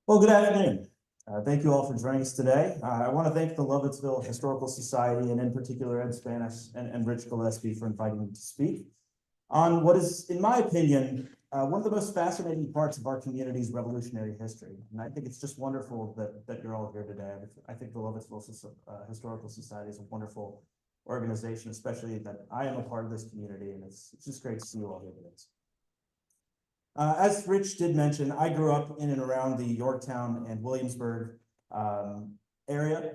Well, good afternoon. Thank you all for joining us today. I want to thank the Lovettsville Historical Society and in particular Ed Spanish and Rich Gillespie for inviting me to speak on what is, in my opinion, one of the most fascinating parts of our community's revolutionary history. And I think it's just wonderful that you're all here today. I think the Lovettsville Historical Society is a wonderful organization, especially that I am a part of this community, and it's just great to see you all here today. As Rich did mention, I grew up in and around the Yorktown and Williamsburg area.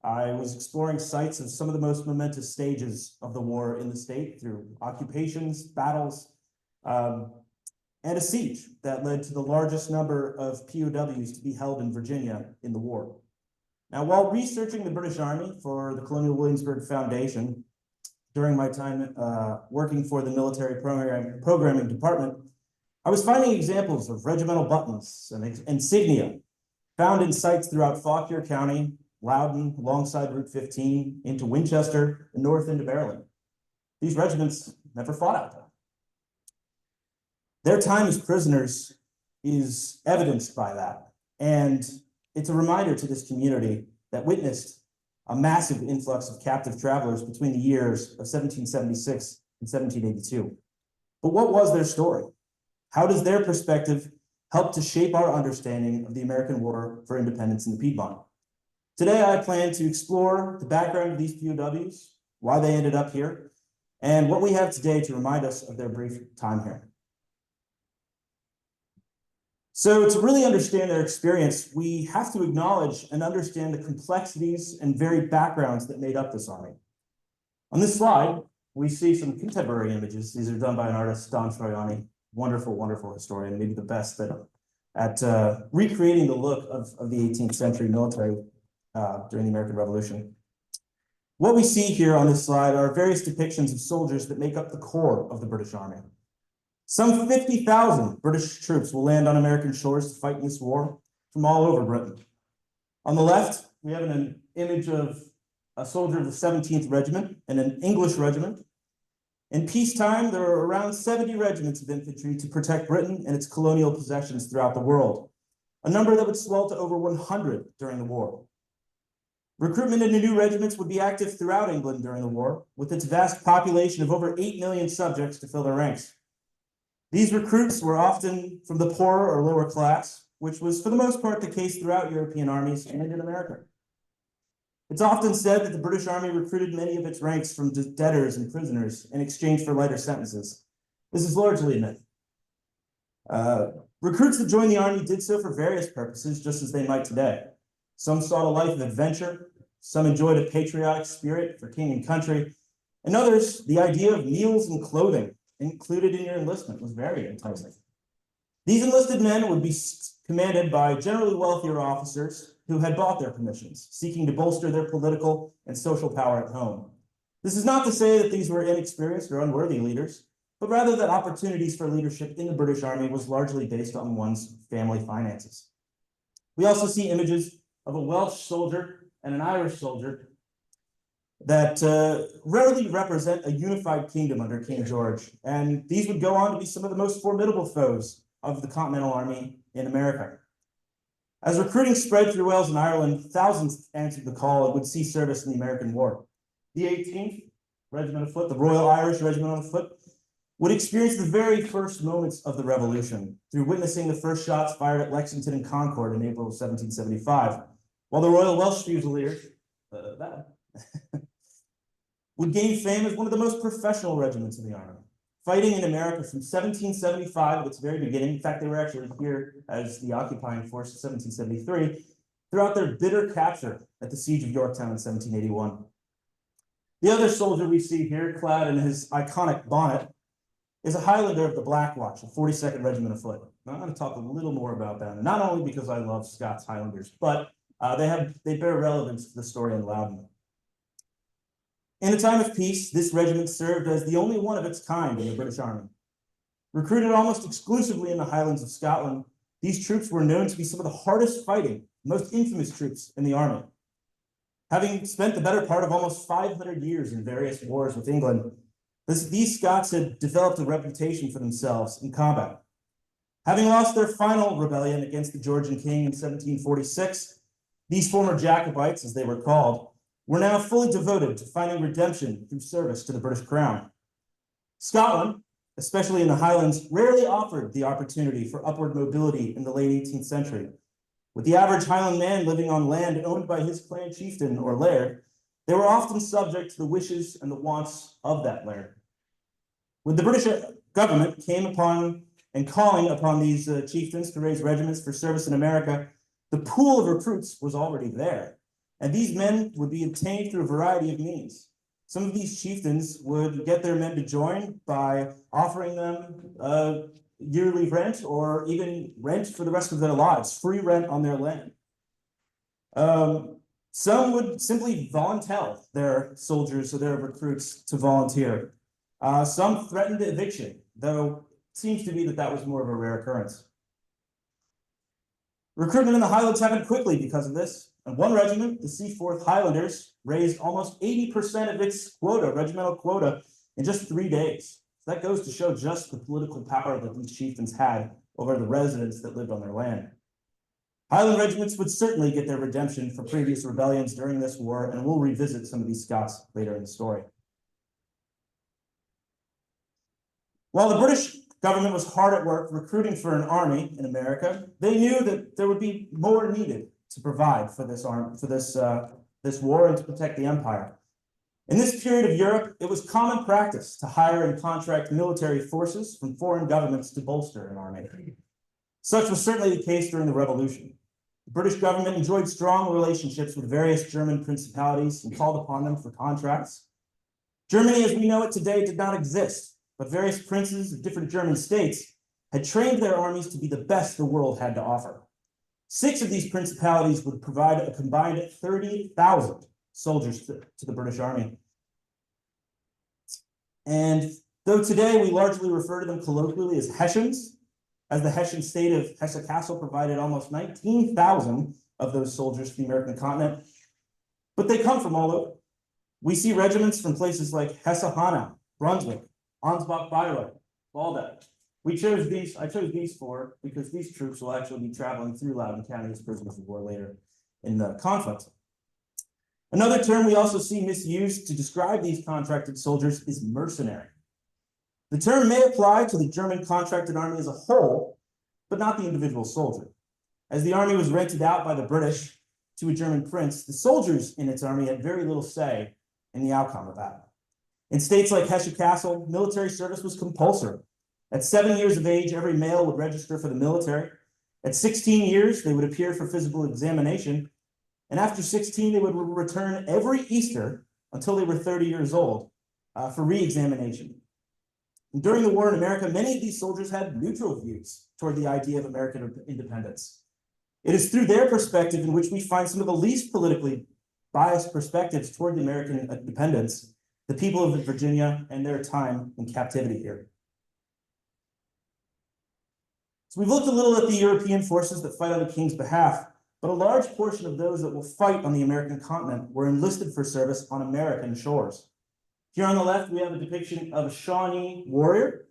I was exploring sites of some of the most momentous stages of the war in the state through occupations, battles, and a siege that led to the largest number of POWs to be held in Virginia in the war. Now, while researching the British Army for the Colonial Williamsburg Foundation, during my time working for the military programming department, I was finding examples of regimental buttons and insignia found in sites throughout Fauquier County, Loudoun, alongside Route 15, into Winchester, and north into Maryland. These regiments never fought out there. Their time as prisoners is evidenced by that, and it's a reminder to this community that witnessed a massive influx of captive travelers between the years of 1776 and 1782. But what was their story? How does their perspective help to shape our understanding of the American War for Independence in the Piedmont? Today, I plan to explore the background of these POWs, why they ended up here, and what we have today to remind us of their brief time here. So to really understand their experience, we have to acknowledge and understand the complexities and varied backgrounds that made up this army. On this slide, we see some contemporary images. These are done by an artist, Don Troiani. Wonderful, wonderful historian, maybe the best at recreating the look of the 18th century military during the American Revolution. What we see here on this slide are various depictions of soldiers that make up the core of the British Army. Some 50,000 British troops will land on American shores to fight in this war from all over Britain. On the left, we have an image of a soldier of the 17th Regiment and an English regiment. In peacetime, there were around 70 regiments of infantry to protect Britain and its colonial possessions throughout the world, a number that would swell to over 100 during the war. Recruitment into new regiments would be active throughout England during the war, with its vast population of over 8 million subjects to fill their ranks. These recruits were often from the poorer or lower class, which was for the most part the case throughout European armies and in America. It's often said that the British Army recruited many of its ranks from debtors and prisoners in exchange for lighter sentences. This is largely a myth. Recruits that joined the Army did so for various purposes, just as they might today. Some sought a life of adventure, some enjoyed a patriotic spirit for king and country, and others, the idea of meals and clothing included in your enlistment was very enticing. These enlisted men would be commanded by generally wealthier officers who had bought their commissions, seeking to bolster their political and social power at home. This is not to say that these were inexperienced or unworthy leaders, but rather that opportunities for leadership in the British Army was largely based on one's family finances. We also see images of a Welsh soldier and an Irish soldier that rarely represent a unified kingdom under King George, and these would go on to be some of the most formidable foes of the Continental Army in America. As recruiting spread through Wales and Ireland, thousands answered the call and would see service in the American War. The 18th Regiment of Foot, the Royal Irish Regiment of Foot, would experience the very first moments of the Revolution through witnessing the first shots fired at Lexington and Concord in April of 1775, while the Royal Welsh Fusiliers would gain fame as one of the most professional regiments in the Army, fighting in America from 1775 at its very beginning. In fact, they were actually here as the occupying force in 1773, throughout their bitter capture at the Siege of Yorktown in 1781. The other soldier we see here, clad in his iconic bonnet, is a Highlander of the Black Watch, the 42nd Regiment of Foot. Now, I'm going to talk a little more about them, not only because I love Scots Highlanders, but they bear relevance to the story in Loudoun. In a time of peace, this regiment served as the only one of its kind in the British Army. Recruited almost exclusively in the Highlands of Scotland, these troops were known to be some of the hardest fighting, most infamous troops in the army. Having spent the better part of almost 500 years in various wars with England, these Scots had developed a reputation for themselves in combat. Having lost their final rebellion against the Georgian king in 1746, these former Jacobites, as they were called, were now fully devoted to finding redemption through service to the British crown. Scotland, especially in the Highlands, rarely offered the opportunity for upward mobility in the late 18th century. With the average Highland man living on land owned by his clan chieftain or laird, they were often subject to the wishes and the wants of that laird. When the British government came upon and calling upon these chieftains to raise regiments for service in America, the pool of recruits was already there, and these men would be obtained through a variety of means. Some of these chieftains would get their men to join by offering them yearly rent or even rent for the rest of their lives, free rent on their land. Some would simply volunteer their soldiers or their recruits to volunteer. Some threatened eviction, though it seems to be that that was more of a rare occurrence. Recruitment in the Highlands happened quickly because of this. And one regiment, the Seaforth Highlanders, raised almost 80% of its quota, regimental quota, in just 3 days. So that goes to show just the political power that these chieftains had over the residents that lived on their land. Highland regiments would certainly get their redemption for previous rebellions during this war, and we'll revisit some of these Scots later in the story. While the British government was hard at work recruiting for an army in America, they knew that there would be more needed to provide for this war and to protect the empire. In this period of Europe, it was common practice to hire and contract military forces from foreign governments to bolster an army. Such was certainly the case during the Revolution. The British government enjoyed strong relationships with various German principalities and called upon them for contracts. Germany, as we know it today, did not exist, but various princes of different German states had trained their armies to be the best the world had to offer. 6 of these principalities would provide a combined 30,000 soldiers to the British Army. And though today we largely refer to them colloquially as Hessians, as the Hessian state of Hesse-Kassel provided almost 19,000 of those soldiers to the American continent, but they come from all over. We see regiments from places like Hesse-Hanau, Brunswick, Ansbach-Bayreuth, Waldeck. I chose these because these troops will actually be traveling through Loudoun County as prisoners of war later in the conflict. Another term we also see misused to describe these contracted soldiers is mercenary. The term may apply to the German contracted army as a whole, but not the individual soldier. As the army was rented out by the British to a German prince, the soldiers in its army had very little say in the outcome of that. In states like Hesse-Kassel, military service was compulsory. At 7 years of age, every male would register for the military. At 16 years, they would appear for physical examination. And after 16, they would return every Easter until they were 30 years old for re-examination. During the war in America, many of these soldiers had neutral views toward the idea of American independence. It is through their perspective in which we find some of the least politically biased perspectives toward the American independence, the people of Virginia and their time in captivity here. So we've looked a little at the European forces that fight on the king's behalf, but a large portion of those that will fight on the American continent were enlisted for service on American shores. Here on the left, we have a depiction of a Shawnee warrior.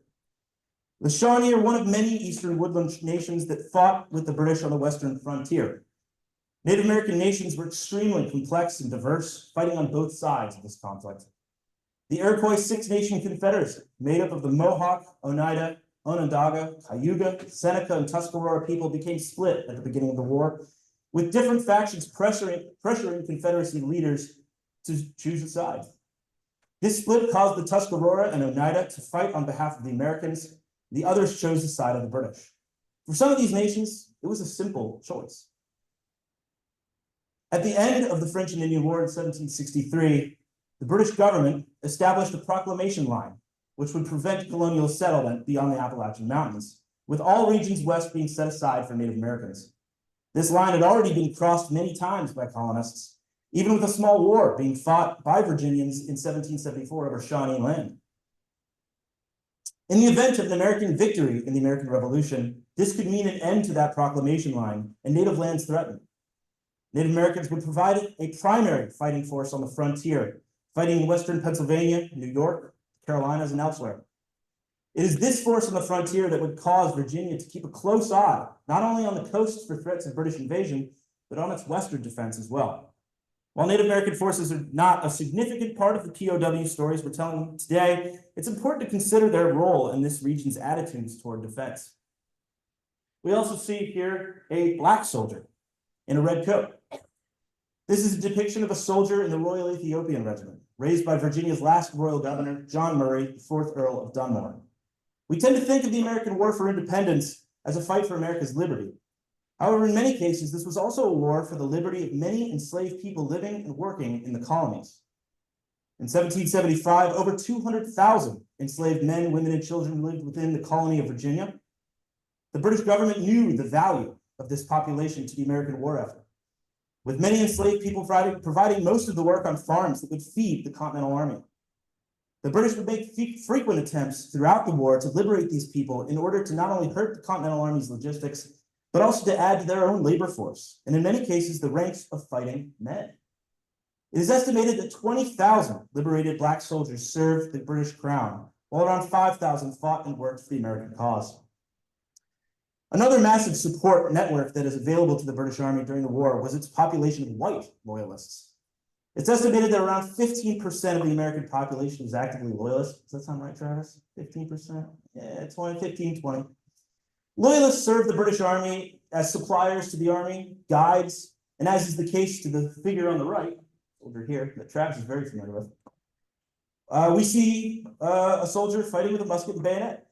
The Shawnee are one of many eastern woodland nations that fought with the British on the western frontier. Native American nations were extremely complex and diverse, fighting on both sides of this conflict. The Iroquois Six-Nation Confederacy, made up of the Mohawk, Oneida, Onondaga, Cayuga, Seneca, and Tuscarora people, became split at the beginning of the war, with different factions pressuring Confederacy leaders to choose a side. This split caused the Tuscarora and Oneida to fight on behalf of the Americans. The others chose the side of the British. For some of these nations, it was a simple choice. At the end of the French and Indian War in 1763, the British government established a proclamation line which would prevent colonial settlement beyond the Appalachian Mountains, with all regions west being set aside for Native Americans. This line had already been crossed many times by colonists, even with a small war being fought by Virginians in 1774 over Shawnee land. In the event of an American victory in the American Revolution, this could mean an end to that proclamation line and native lands threatened. Native Americans would provide a primary fighting force on the frontier, fighting in western Pennsylvania, New York, Carolinas, and elsewhere. It is this force on the frontier that would cause Virginia to keep a close eye, not only on the coasts for threats of British invasion, but on its western defense as well. While Native American forces are not a significant part of the POW stories we're telling today, it's important to consider their role in this region's attitudes toward defense. We also see here a Black soldier in a red coat. This is a depiction of a soldier in the Royal Ethiopian Regiment, raised by Virginia's last royal governor, John Murray, the 4th Earl of Dunmore. We tend to think of the American War for Independence as a fight for America's liberty. However, in many cases, this was also a war for the liberty of many enslaved people living and working in the colonies. In 1775, over 200,000 enslaved men, women, and children lived within the colony of Virginia. The British government knew the value of this population to the American war effort, with many enslaved people providing most of the work on farms that would feed the Continental Army. The British would make frequent attempts throughout the war to liberate these people in order to not only hurt the Continental Army's logistics, but also to add to their own labor force, and in many cases, the ranks of fighting men. It is estimated that 20,000 liberated Black soldiers served the British Crown, while around 5,000 fought and worked for the American cause. Another massive support network that is available to the British Army during the war was its population of white loyalists. It's estimated that around 15% of the American population is actively loyalist. Does that sound right, Travis? 15%? Yeah, 15, 20. Loyalists served the British Army as suppliers to the Army, guides, and as is the case to the figure on the right, over here, that Travis is very familiar with, we see a soldier fighting with a musket and bayonet.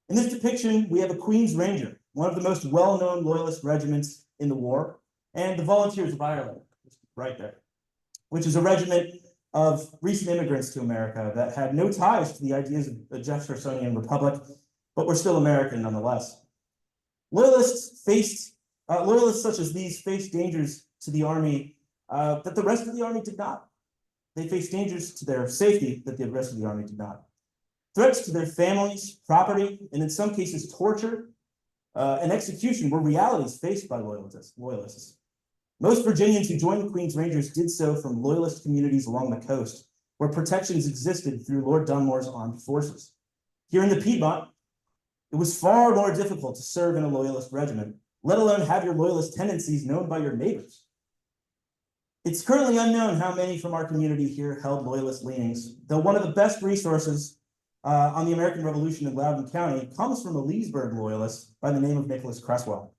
In this depiction, we have a Queen's Ranger, one of the most well-known loyalist regiments in the war, and the Volunteers of Ireland, right there, which is a regiment of recent immigrants to America that had no ties to the ideas of the Jeffersonian Republic, but were still American nonetheless. Loyalists such as these faced dangers to the Army that the rest of the Army did not. They faced dangers to their safety that the rest of the Army did not. Threats to their families, property, and in some cases torture and execution were realities faced by loyalists. Most Virginians who joined the Queen's Rangers did so from loyalist communities along the coast, where protections existed through Lord Dunmore's armed forces. Here in the Piedmont, it was far more difficult to serve in a loyalist regiment, let alone have your loyalist tendencies known by your neighbors. It's currently unknown how many from our community here held loyalist leanings, though one of the best resources on the American Revolution in Loudoun County comes from a Leesburg loyalist by the name of Nicholas Creswell.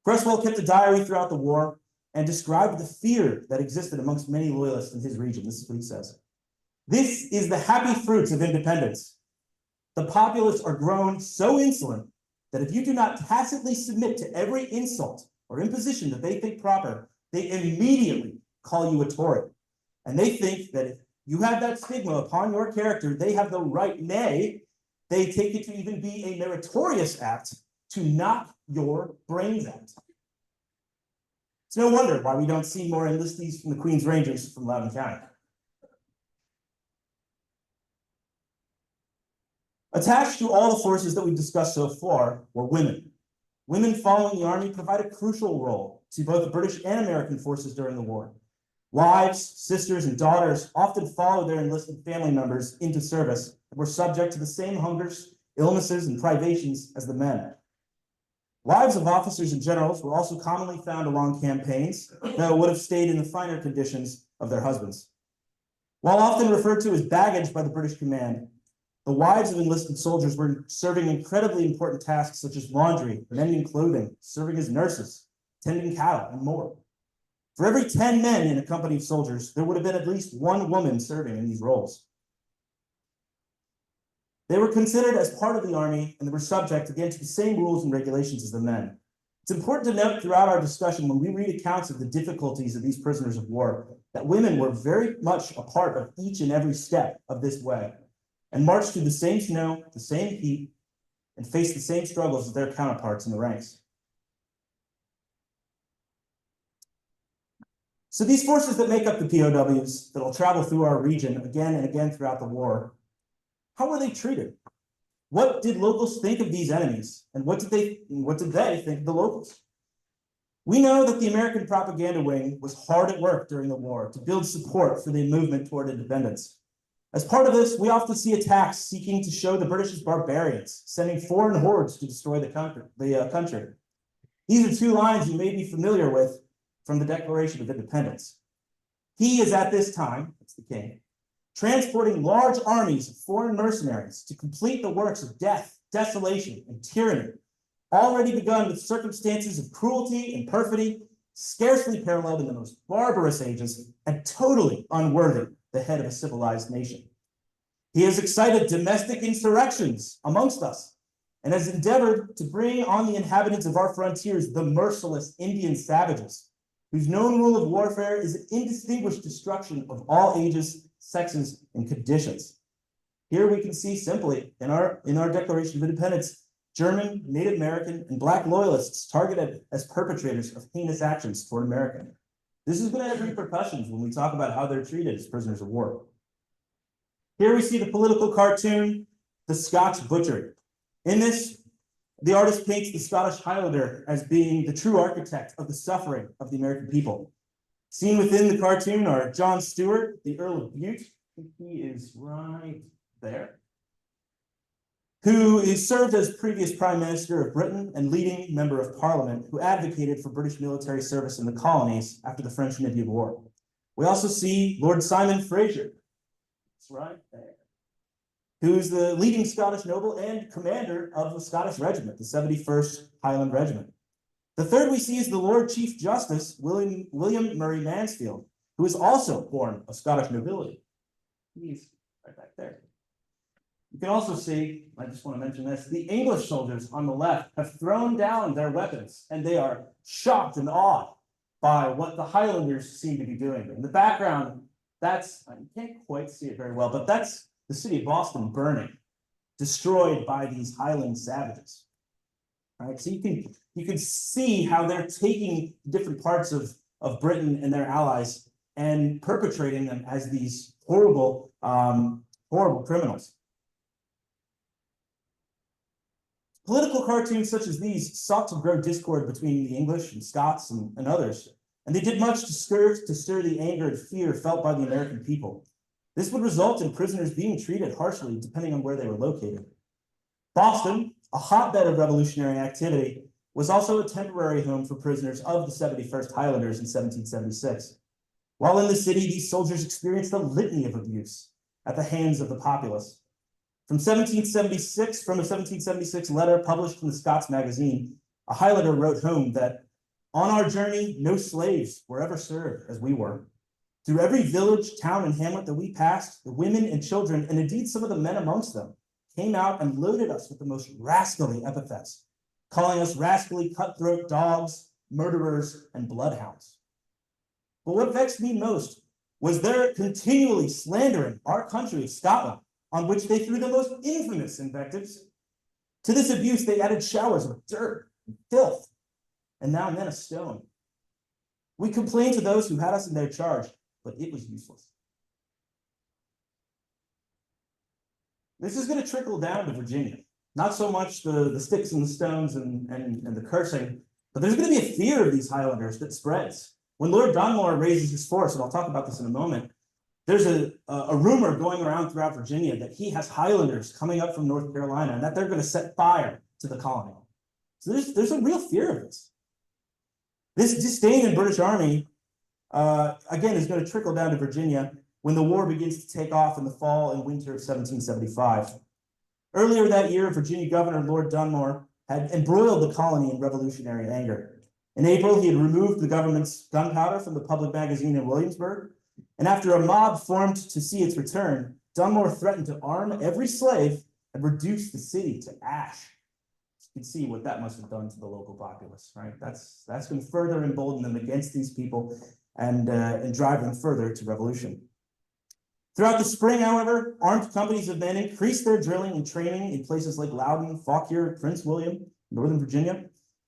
Creswell kept a diary throughout the war and described the fear that existed amongst many loyalists in his region. This is what he says. "This is the happy fruits of independence. The populace are grown so insolent that if you do not tacitly submit to every insult or imposition that they think proper, they immediately call you a Tory. And they think that if you have that stigma upon your character, they have the right, nay, they take it to even be a meritorious act to knock your brains out." It's no wonder why we don't see more enlistees from the Queen's Rangers from Loudoun County. Attached to all the forces that we've discussed so far were women. Women following the Army provide a crucial role to both the British and American forces during the war. Wives, sisters, and daughters often followed their enlisted family members into service and were subject to the same hungers, illnesses, and privations as the men. Wives of officers and generals were also commonly found along campaigns, though would have stayed in the finer conditions of their husbands. While often referred to as baggage by the British command, the wives of enlisted soldiers were serving incredibly important tasks such as laundry, mending clothing, serving as nurses, tending cattle, and more. For every 10 men in a company of soldiers, there would have been at least one woman serving in these roles. They were considered as part of the Army, and they were subject, again, to the same rules and regulations as the men. It's important to note throughout our discussion, when we read accounts of the difficulties of these prisoners of war, that women were very much a part of each and every step of this way, and marched through the same snow, the same heat, and faced the same struggles as their counterparts in the ranks. So these forces that make up the POWs that will travel through our region again and again throughout the war, how were they treated? What did locals think of these enemies? And what did they think of the locals? We know that the American propaganda wing was hard at work during the war to build support for the movement toward independence. As part of this, we often see attacks seeking to show the British as barbarians, sending foreign hordes to destroy the country. These are two lines you may be familiar with from the Declaration of Independence. He is at this time, that's the king, transporting large armies of foreign mercenaries to complete the works of death, desolation, and tyranny, already begun with circumstances of cruelty and perfidy, scarcely paralleled in the most barbarous ages, and totally unworthy the head of a civilized nation. He has excited domestic insurrections amongst us, and has endeavored to bring on the inhabitants of our frontiers the merciless Indian savages, whose known rule of warfare is an indistinguished destruction of all ages, sexes, and conditions. Here we can see simply in our Declaration of Independence, German, Native American, and Black loyalists targeted as perpetrators of heinous actions toward America. This is going to have repercussions when we talk about how they're treated as prisoners of war. Here we see the political cartoon, The Scotch Butcher. In this, the artist paints the Scottish Highlander as being the true architect of the suffering of the American people. Seen within the cartoon are John Stuart, the Earl of Bute, I think he is right there, who is served as previous Prime Minister of Britain and leading member of Parliament, who advocated for British military service in the colonies after the French and Indian War. We also see Lord Simon Fraser, that's right there, who's the leading Scottish noble and commander of the Scottish Regiment, the 71st Highland Regiment. The third we see is the Lord Chief Justice, William Murray Mansfield, who is also born of Scottish nobility. He's right back there. You can also see, I just want to mention this, the English soldiers on the left have thrown down their weapons, and they are shocked and awed by what the Highlanders seem to be doing. In the background, that's, you can't quite see it very well, but that's the city of Boston burning, destroyed by these Highland savages. All right, so you can see how they're taking different parts of Britain and their allies and perpetrating them as these horrible, horrible criminals. Political cartoons such as these sought to grow discord between the English and Scots and others, and they did much to stir the anger and fear felt by the American people. This would result in prisoners being treated harshly depending on where they were located. Boston, a hotbed of revolutionary activity, was also a temporary home for prisoners of the 71st Highlanders in 1776. While in the city, these soldiers experienced a litany of abuse at the hands of the populace. From a 1776 letter published in the Scots magazine, a Highlander wrote home that, "On our journey, no slaves were ever served as we were. Through every village, town, and hamlet that we passed, the women and children, and indeed some of the men amongst them, came out and loaded us with the most rascally epithets, calling us rascally cutthroat dogs, murderers, and bloodhounds." But what vexed me most was their continually slandering our country of Scotland, on which they threw the most infamous invectives. To this abuse, they added showers of dirt and filth, and now and then a stone. We complained to those who had us in their charge, but it was useless. This is going to trickle down to Virginia. Not so much the sticks and the stones and the cursing, but there's going to be a fear of these Highlanders that spreads. When Lord Dunmore raises his force, and I'll talk about this in a moment, there's a rumor going around throughout Virginia that he has Highlanders coming up from North Carolina and that they're going to set fire to the colony. So there's a real fear of this. This disdain in British Army, again, is going to trickle down to Virginia when the war begins to take off in the fall and winter of 1775. Earlier that year, Virginia Governor Lord Dunmore had embroiled the colony in revolutionary anger. In April, he had removed the government's gunpowder from the public magazine in Williamsburg, and after a mob formed to see its return, Dunmore threatened to arm every slave and reduce the city to ash. You can see what that must have done to the local populace, right? That's going to further embolden them against these people and drive them further to revolution. Throughout the spring, however, armed companies of men increased their drilling and training in places like Loudon, Fauquier, Prince William, Northern Virginia.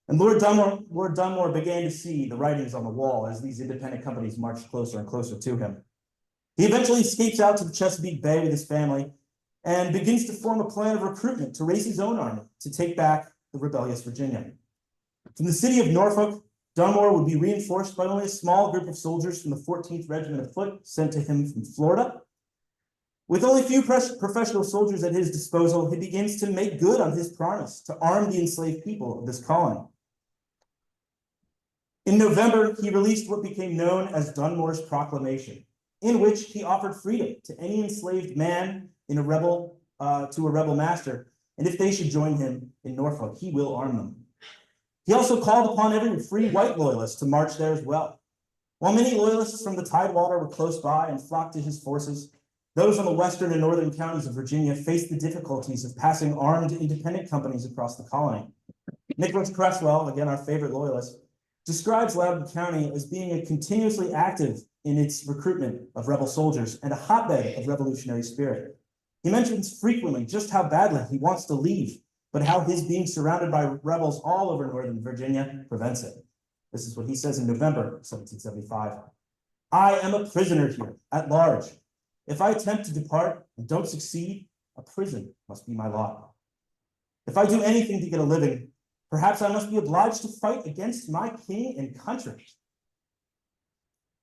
And Lord Dunmore began to see the writings on the wall as these independent companies marched closer and closer to him. He eventually escapes out to the Chesapeake Bay with his family and begins to form a plan of recruitment to raise his own army to take back the rebellious Virginia. From the city of Norfolk, Dunmore would be reinforced by only a small group of soldiers from the 14th Regiment of Foot sent to him from Florida. With only few professional soldiers at his disposal, he begins to make good on his promise to arm the enslaved people of this colony. In November, he released what became known as Dunmore's Proclamation, in which he offered freedom to any enslaved man in a rebel to a rebel master, and if they should join him in Norfolk, he will arm them. He also called upon every free white loyalist to march there as well. While many loyalists from the Tidewater were close by and flocked to his forces, those on the western and northern counties of Virginia faced the difficulties of passing armed independent companies across the colony. Nicholas Cresswell, again our favorite loyalist, describes Loudoun County as being continuously active in its recruitment of rebel soldiers and a hotbed of revolutionary spirit. He mentions frequently just how badly he wants to leave, but how his being surrounded by rebels all over northern Virginia prevents it. This is what he says in November 1775. I am a prisoner here, at large. If I attempt to depart and don't succeed, a prison must be my lot. If I do anything to get a living, perhaps I must be obliged to fight against my king and country,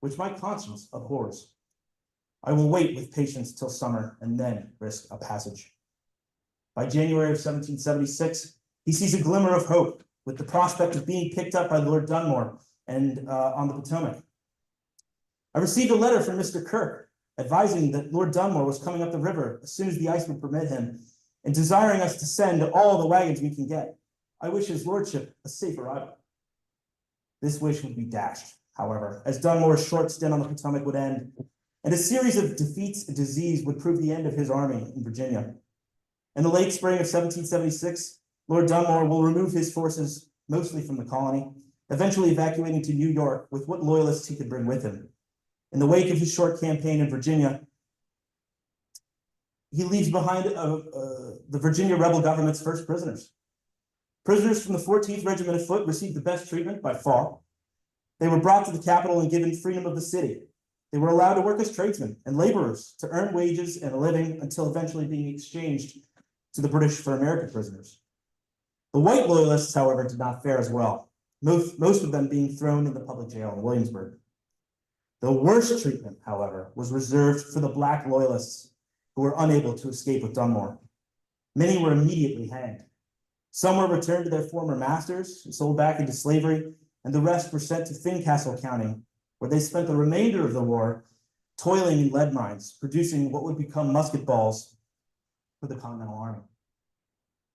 which my conscience abhors. I will wait with patience till summer and then risk a passage. By January of 1776, he sees a glimmer of hope with the prospect of being picked up by Lord Dunmore and on the Potomac. I received a letter from Mr. Kirk advising that Lord Dunmore was coming up the river as soon as the ice would permit him and desiring us to send all the wagons we can get. I wish his lordship a safe arrival. This wish would be dashed, however, as Dunmore's short stint on the Potomac would end, and a series of defeats and disease would prove the end of his army in Virginia. In the late spring of 1776, Lord Dunmore will remove his forces mostly from the colony, eventually evacuating to New York with what loyalists he could bring with him. In the wake of his short campaign in Virginia, he leaves behind the Virginia rebel government's first prisoners. Prisoners from the 14th Regiment of Foot received the best treatment by far. They were brought to the capital and given freedom of the city. They were allowed to work as tradesmen and laborers to earn wages and a living until eventually being exchanged to the British for American prisoners. The white loyalists, however, did not fare as well, most of them being thrown in the public jail in Williamsburg. The worst treatment, however, was reserved for the black loyalists who were unable to escape with Dunmore. Many were immediately hanged. Some were returned to their former masters and sold back into slavery, and the rest were sent to Fincastle County, where they spent the remainder of the war toiling in lead mines, producing what would become musket balls for the Continental Army.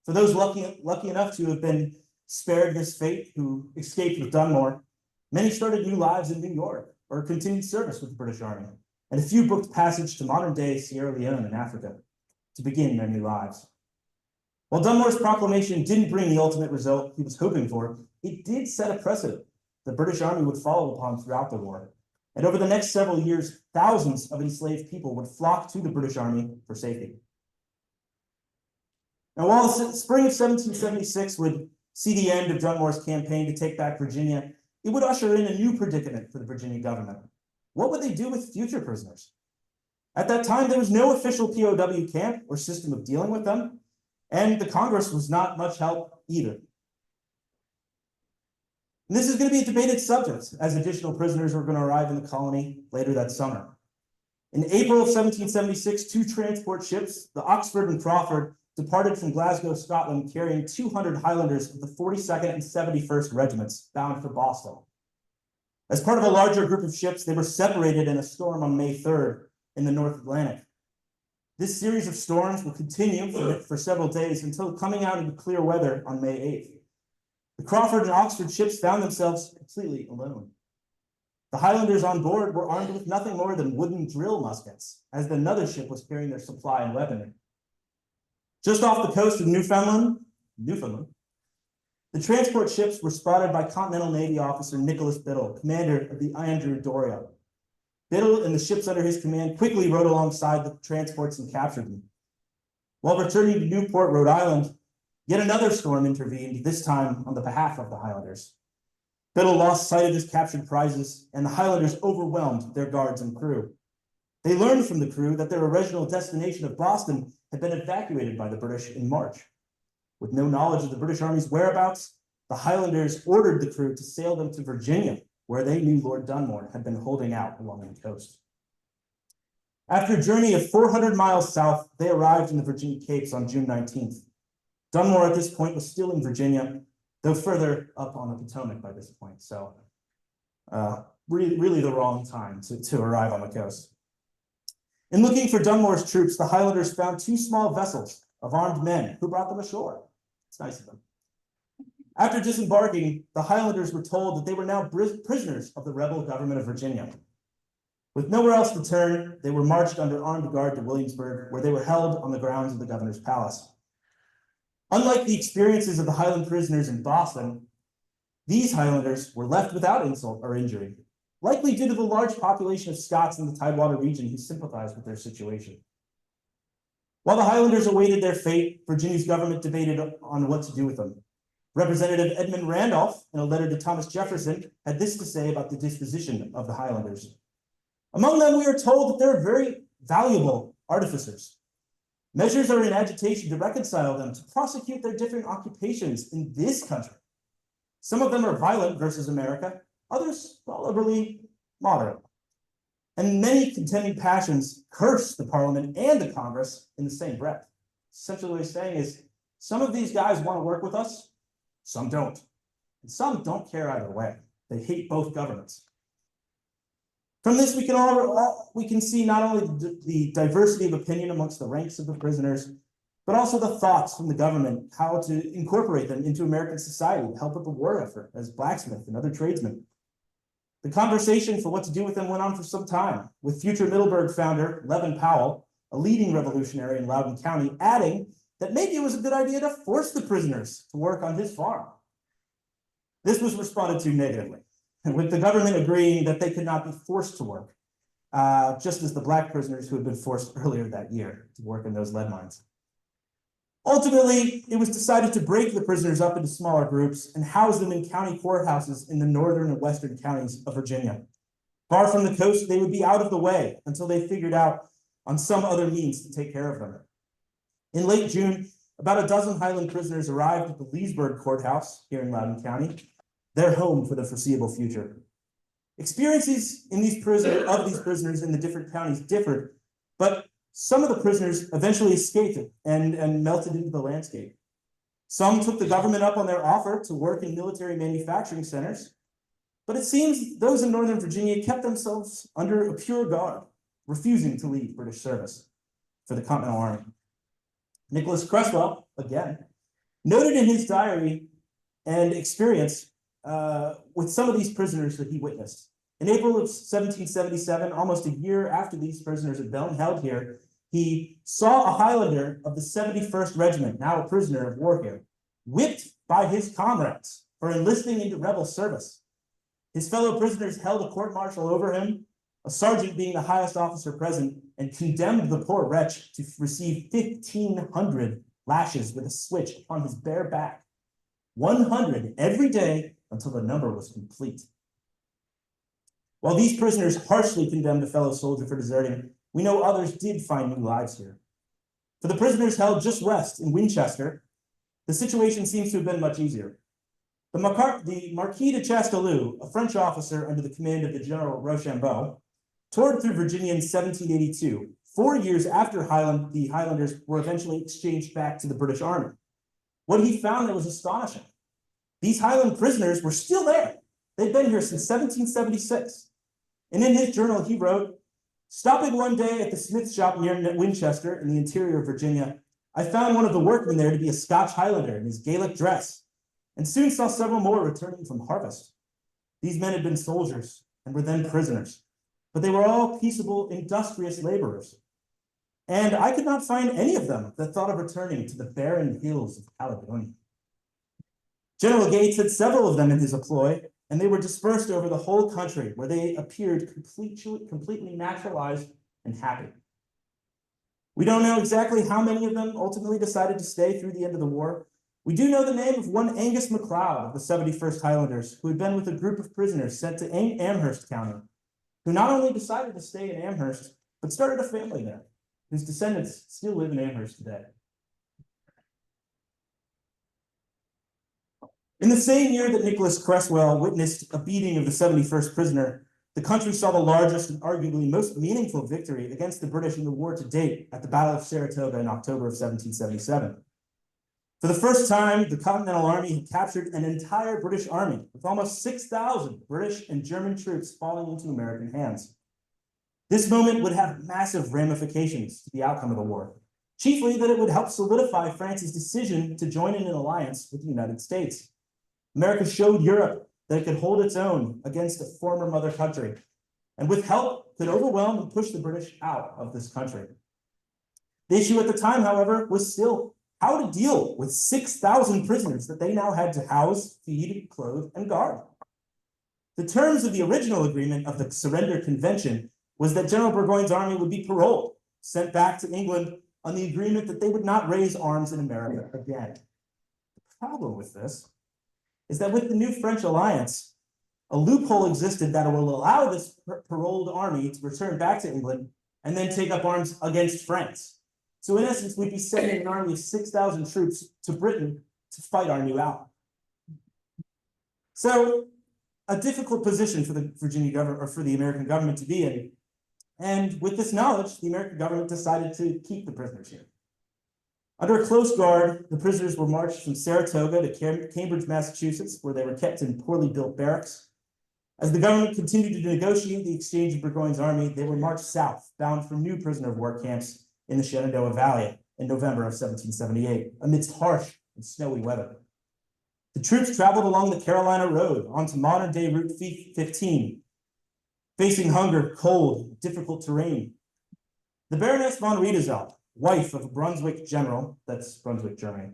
For those lucky enough to have been spared this fate, who escaped with Dunmore, many started new lives in New York or continued service with the British Army, and a few booked passage to modern-day Sierra Leone in Africa to begin their new lives. While Dunmore's proclamation didn't bring the ultimate result he was hoping for, it did set a precedent the British Army would follow upon throughout the war. And over the next several years, thousands of enslaved people would flock to the British Army for safety. Now, while the spring of 1776 would see the end of Dunmore's campaign to take back Virginia, it would usher in a new predicament for the Virginia government. What would they do with future prisoners? At that time, there was no official POW camp or system of dealing with them, and the Congress was not much help either. And this is going to be a debated subject, as additional prisoners were going to arrive in the colony later that summer. In April of 1776, two transport ships, the Oxford and Crawford, departed from Glasgow, Scotland, carrying 200 Highlanders of the 42nd and 71st Regiments bound for Boston. As part of a larger group of ships, they were separated in a storm on May 3rd in the North Atlantic. This series of storms will continue for several days until coming out into clear weather on May 8th. The Crawford and Oxford ships found themselves completely alone. The Highlanders on board were armed with nothing more than wooden drill muskets, as another ship was carrying their supply and weaponry. Just off the coast of Newfoundland, the transport ships were spotted by Continental Navy officer Nicholas Biddle, commander of the Andrew Doria. Biddle and the ships under his command quickly rode alongside the transports and captured them. While returning to Newport, Rhode Island, yet another storm intervened, this time on the behalf of the Highlanders. Biddle lost sight of his captured prizes, and the Highlanders overwhelmed their guards and crew. They learned from the crew that their original destination of Boston had been evacuated by the British in March. With no knowledge of the British Army's whereabouts, the Highlanders ordered the crew to sail them to Virginia, where they knew Lord Dunmore had been holding out along the coast. After a journey of 400 miles south, they arrived in the Virginia Capes on June 19th. Dunmore at this point was still in Virginia, though further up on the Potomac by this point. So really the wrong time to arrive on the coast. In looking for Dunmore's troops, the Highlanders found two small vessels of armed men who brought them ashore. It's nice of them. After disembarking, the Highlanders were told that they were now prisoners of the rebel government of Virginia. With nowhere else to turn, they were marched under armed guard to Williamsburg, where they were held on the grounds of the governor's palace. Unlike the experiences of the Highland prisoners in Boston, these Highlanders were left without insult or injury, likely due to the large population of Scots in the Tidewater region who sympathized with their situation. While the Highlanders awaited their fate, Virginia's government debated on what to do with them. Representative Edmund Randolph, in a letter to Thomas Jefferson, had this to say about the disposition of the Highlanders. Among them, we are told that they're very valuable artificers. Measures are in agitation to reconcile them, to prosecute their different occupations in this country. Some of them are violent versus America, others tolerably moderate. And many contending passions curse the Parliament and the Congress in the same breath. Essentially what he's saying is, some of these guys want to work with us, some don't. And some don't care either way. They hate both governments. From this, we can see not only the diversity of opinion amongst the ranks of the prisoners, but also the thoughts from the government, how to incorporate them into American society to help with the war effort as blacksmiths and other tradesmen. The conversation for what to do with them went on for some time, with future Middleburg founder Levin Powell, a leading revolutionary in Loudoun County, adding that maybe it was a good idea to force the prisoners to work on his farm. This was responded to negatively, with the government agreeing that they could not be forced to work, just as the black prisoners who had been forced earlier that year to work in those lead mines. Ultimately, it was decided to break the prisoners up into smaller groups and house them in county courthouses in the northern and western counties of Virginia. Far from the coast, they would be out of the way until they figured out on some other means to take care of them. In late June, about a dozen Highland prisoners arrived at the Leesburg Courthouse here in Loudoun County, their home for the foreseeable future. Experiences of these prisoners in the different counties differed, but some of the prisoners eventually escaped and melted into the landscape. Some took the government up on their offer to work in military manufacturing centers, but it seems those in Northern Virginia kept themselves under a pure guard, refusing to leave British service for the Continental Army. Nicholas Creswell, again, noted in his diary and experience with some of these prisoners that he witnessed. In April of 1777, almost a year after these prisoners had been held here, he saw a Highlander of the 71st Regiment, now a prisoner of war here, whipped by his comrades for enlisting into rebel service. His fellow prisoners held a court-martial over him, a sergeant being the highest officer present, and condemned the poor wretch to receive 1,500 lashes with a switch upon his bare back, 100 every day until the number was complete. While these prisoners harshly condemned a fellow soldier for deserting, we know others did find new lives here. For the prisoners held just west in Winchester, the situation seems to have been much easier. The Marquis de Chastellux, a French officer under the command of the General Rochambeau, toured through Virginia in 1782, 4 years after the Highlanders were eventually exchanged back to the British Army. What he found there was astonishing. These Highland prisoners were still there. They'd been here since 1776. And in his journal, he wrote, "Stopping one day at the smith's shop near Winchester in the interior of Virginia, I found one of the workmen there to be a Scotch Highlander in his Gaelic dress, and soon saw several more returning from harvest. These men had been soldiers and were then prisoners, but they were all peaceable, industrious laborers. And I could not find any of them that thought of returning to the barren hills of Caledonia." General Gates had several of them in his employ, and they were dispersed over the whole country, where they appeared completely naturalized and happy. We don't know exactly how many of them ultimately decided to stay through the end of the war. We do know the name of one Angus MacLeod of the 71st Highlanders, who had been with a group of prisoners sent to Amherst County, who not only decided to stay in Amherst, but started a family there, whose descendants still live in Amherst today. In the same year that Nicholas Creswell witnessed a beating of the 71st prisoner, The country saw the largest and arguably most meaningful victory against the British in the war to date at the Battle of Saratoga in October of 1777. For the first time, the Continental Army had captured an entire British army, with almost 6,000 British and German troops falling into American hands. This moment would have massive ramifications to the outcome of the war, chiefly that it would help solidify France's decision to join in an alliance with the United States. America showed Europe that it could hold its own against a former mother country, and with help could overwhelm and push the British out of this country. The issue at the time, however, was still how to deal with 6,000 prisoners that they now had to house, feed, clothe, and guard. The terms of the original agreement of the Surrender Convention was that General Burgoyne's army would be paroled, sent back to England on the agreement that they would not raise arms in America again. The problem with this is that with the new French alliance, a loophole existed that will allow this paroled army to return back to England and then take up arms against France. So in essence, we'd be sending an army of 6,000 troops to Britain to fight our new ally. So a difficult position for the Virginia government or for the American government to be in. And with this knowledge, the American government decided to keep the prisoners here. Under a close guard, the prisoners were marched from Saratoga to Cambridge, Massachusetts, where they were kept in poorly built barracks. As the government continued to negotiate the exchange of Burgoyne's army, they were marched south, bound for new prisoner of war camps in the Shenandoah Valley in November of 1778, amidst harsh and snowy weather. The troops traveled along the Carolina Road onto modern-day Route 15, facing hunger, cold, difficult terrain. The Baroness von Riedesel, wife of a Brunswick general, that's Brunswick, Germany,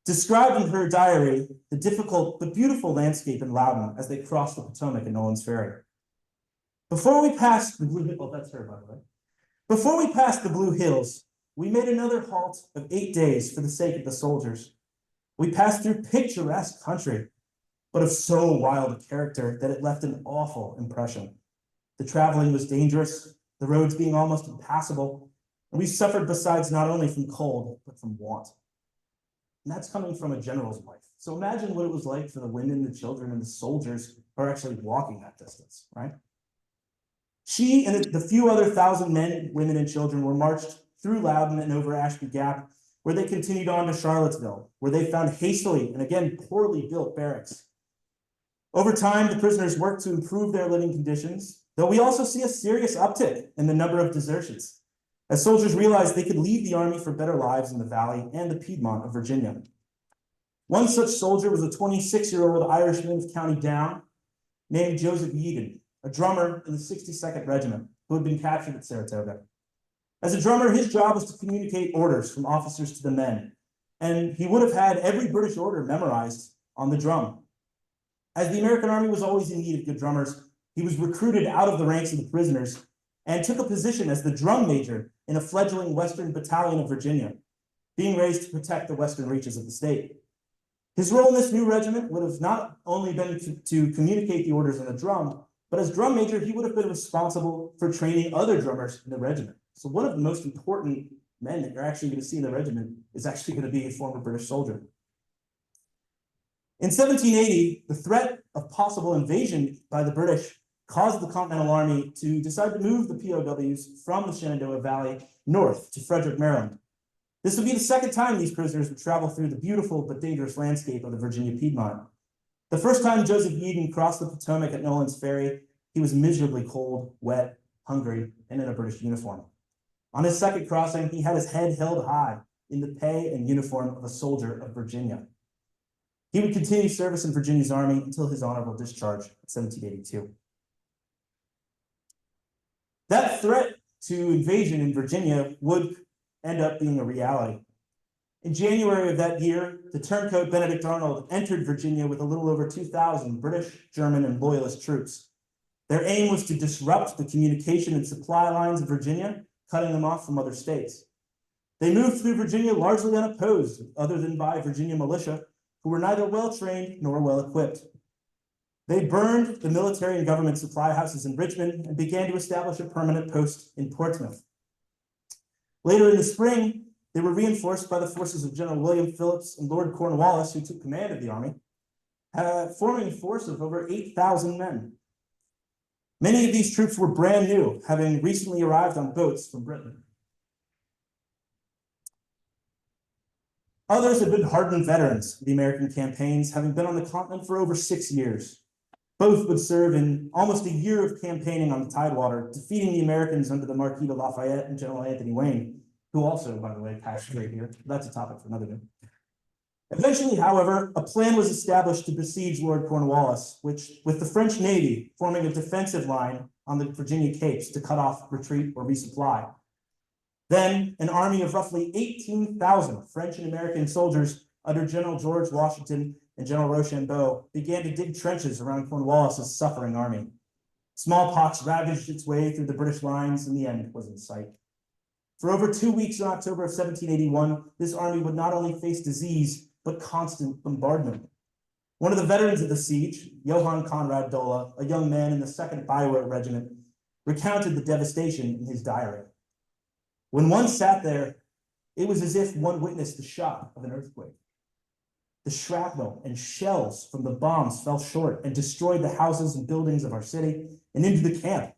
described in her diary the difficult but beautiful landscape in Loudon as they crossed the Potomac at Nolan's Ferry. Before we passed the Blue Hills, oh, that's her, by the way. Before we passed the Blue Hills, we made another halt of 8 days for the sake of the soldiers. We passed through picturesque country, but of so wild a character that it left an awful impression. The traveling was dangerous, the roads being almost impassable, and we suffered besides not only from cold, but from want. And that's coming from a general's wife. So imagine what it was like for the women, the children, and the soldiers who are actually walking that distance, right? She and the few other 1,000 men, women, and children were marched through Loudon and over Ashby Gap, where they continued on to Charlottesville, where they found hastily and again poorly built barracks. Over time, the prisoners worked to improve their living conditions, though we also see a serious uptick in the number of desertions, as soldiers realized they could leave the army for better lives in the Valley and the Piedmont of Virginia. One such soldier was a 26-year-old Irishman of County Down named Joseph Yeadon, a drummer in the 62nd Regiment who had been captured at Saratoga. As a drummer, his job was to communicate orders from officers to the men, and he would have had every British order memorized on the drum. As the American army was always in need of good drummers, he was recruited out of the ranks of the prisoners and took a position as the drum major in a fledgling Western Battalion of Virginia, being raised to protect the western reaches of the state. His role in this new regiment would have not only been to communicate the orders on the drum, but as drum major, he would have been responsible for training other drummers in the regiment. So one of the most important men that you're actually going to see in the regiment is actually going to be a former British soldier. In 1780, the threat of possible invasion by the British caused the Continental Army to decide to move the POWs from the Shenandoah Valley north to Frederick, Maryland. This would be the second time these prisoners would travel through the beautiful but dangerous landscape of the Virginia Piedmont. The first time Joseph Yeadon crossed the Potomac at Nolan's Ferry, he was miserably cold, wet, hungry, and in a British uniform. On his second crossing, he had his head held high in the pay and uniform of a soldier of Virginia. He would continue service in Virginia's army until his honorable discharge in 1782. That threat to invasion in Virginia would end up being a reality. In January of that year, the turncoat Benedict Arnold entered Virginia with a little over 2,000 British, German, and loyalist troops. Their aim was to disrupt the communication and supply lines of Virginia, cutting them off from other states. They moved through Virginia largely unopposed, other than by Virginia militia, who were neither well-trained nor well-equipped. They burned the military and government supply houses in Richmond and began to establish a permanent post in Portsmouth. Later in the spring, they were reinforced by the forces of General William Phillips and Lord Cornwallis, who took command of the army, forming a force of over 8,000 men. Many of these troops were brand new, having recently arrived on boats from Britain. Others had been hardened veterans of the American campaigns, having been on the continent for over 6 years. Both would serve in almost a year of campaigning on the Tidewater, defeating the Americans under the Marquis de Lafayette and General Anthony Wayne, who also, by the way, passed straight here. That's a topic for another day. Eventually, however, a plan was established to besiege Lord Cornwallis, which, with the French Navy forming a defensive line on the Virginia Capes to cut off retreat or resupply. Then, an army of roughly 18,000 French and American soldiers under General George Washington and General Rochambeau began to dig trenches around Cornwallis's suffering army. Smallpox ravaged its way through the British lines, and the end was in sight. For over 2 weeks in October of 1781, this army would not only face disease, but constant bombardment. One of the veterans of the siege, Johann Conrad Dola, a young man in the 2nd Byward Regiment, recounted the devastation in his diary. When one sat there, it was as if one witnessed the shock of an earthquake. The shrapnel and shells from the bombs fell short and destroyed the houses and buildings of our city and into the camp,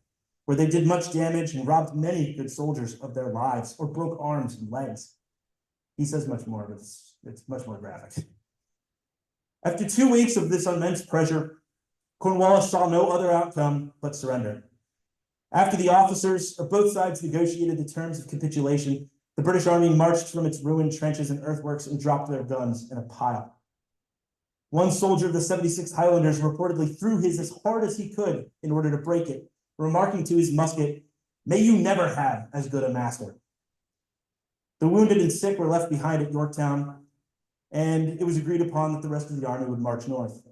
where they did much damage and robbed many good soldiers of their lives or broke arms and legs. He says much more, but it's much more graphic. After 2 weeks of this immense pressure, Cornwallis saw no other outcome but surrender. After the officers of both sides negotiated the terms of capitulation, the British Army marched from its ruined trenches and earthworks and dropped their guns in a pile. One soldier of the 76th Highlanders reportedly threw his as hard as he could in order to break it, remarking to his musket, "May you never have as good a master." The wounded and sick were left behind at Yorktown, and it was agreed upon that the rest of the army would march north.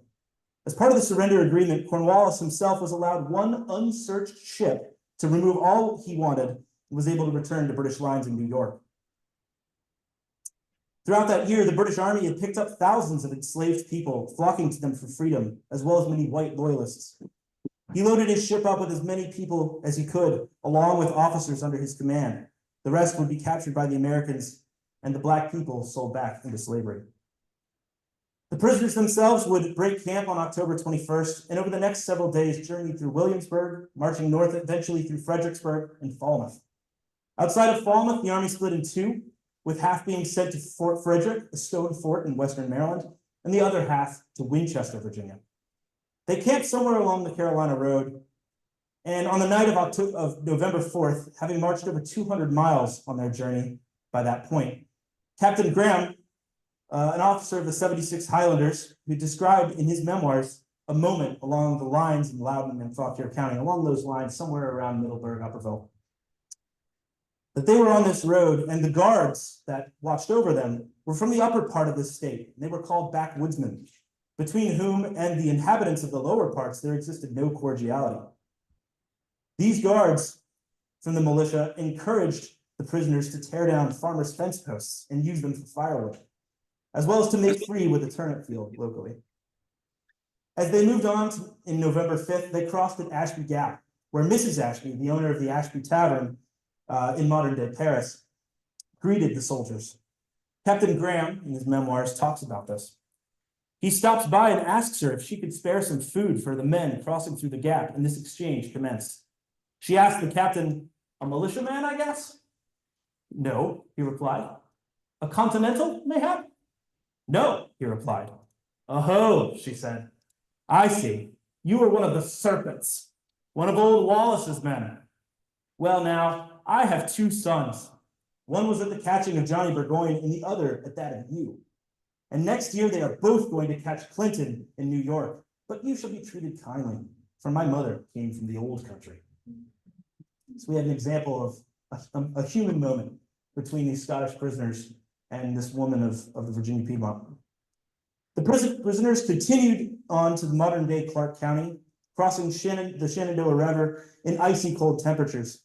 As part of the surrender agreement, Cornwallis himself was allowed one unsearched ship to remove all he wanted and was able to return to British lines in New York. Throughout that year, the British Army had picked up thousands of enslaved people, flocking to them for freedom, as well as many white loyalists. He loaded his ship up with as many people as he could, along with officers under his command. The rest would be captured by the Americans, and the black people sold back into slavery. The prisoners themselves would break camp on October 21st, and over the next several days journeyed through Williamsburg, marching north eventually through Fredericksburg and Falmouth. Outside of Falmouth, the army split in two, with half being sent to Fort Frederick, a stone fort in western Maryland, and the other half to Winchester, Virginia. They camped somewhere along the Carolina Road, and on the night of November 4th, having marched over 200 miles on their journey by that point, Captain Graham, an officer of the 76th Highlanders, who described in his memoirs a moment along the lines in Loudoun and Fauquier County, along those lines, somewhere around Middleburg, Upperville, that they were on this road, and the guards that watched over them were from the upper part of the state, and they were called backwoodsmen, between whom and the inhabitants of the lower parts there existed no cordiality. These guards from the militia encouraged the prisoners to tear down farmers' fence posts and use them for firewood, as well as to make free with the turnip field locally. As they moved on in November 5th, they crossed at Ashby Gap, where Mrs. Ashby, the owner of the Ashby Tavern in modern-day Paris, greeted the soldiers. Captain Graham, in his memoirs, talks about this. He stops by and asks her if she could spare some food for the men crossing through the gap, and this exchange commenced. She asked the captain, "A militiaman, I guess?" "No," he replied. "A continental, mayhap?" "No," he replied. "Oh," she said. "I see. You are one of the Sarpints, one of old Wallace's men. Well, now, I have 2 sons. One was at the catching of Johnny Burgoyne, and the other at that of you. And next year they are both going to catch Clinton in New York. But you shall be treated kindly, for my mother came from the old country." So we have an example of a human moment between these Scottish prisoners and this woman of the Virginia Piedmont. The prisoners continued on to the modern-day Clark County, crossing the Shenandoah River in icy cold temperatures.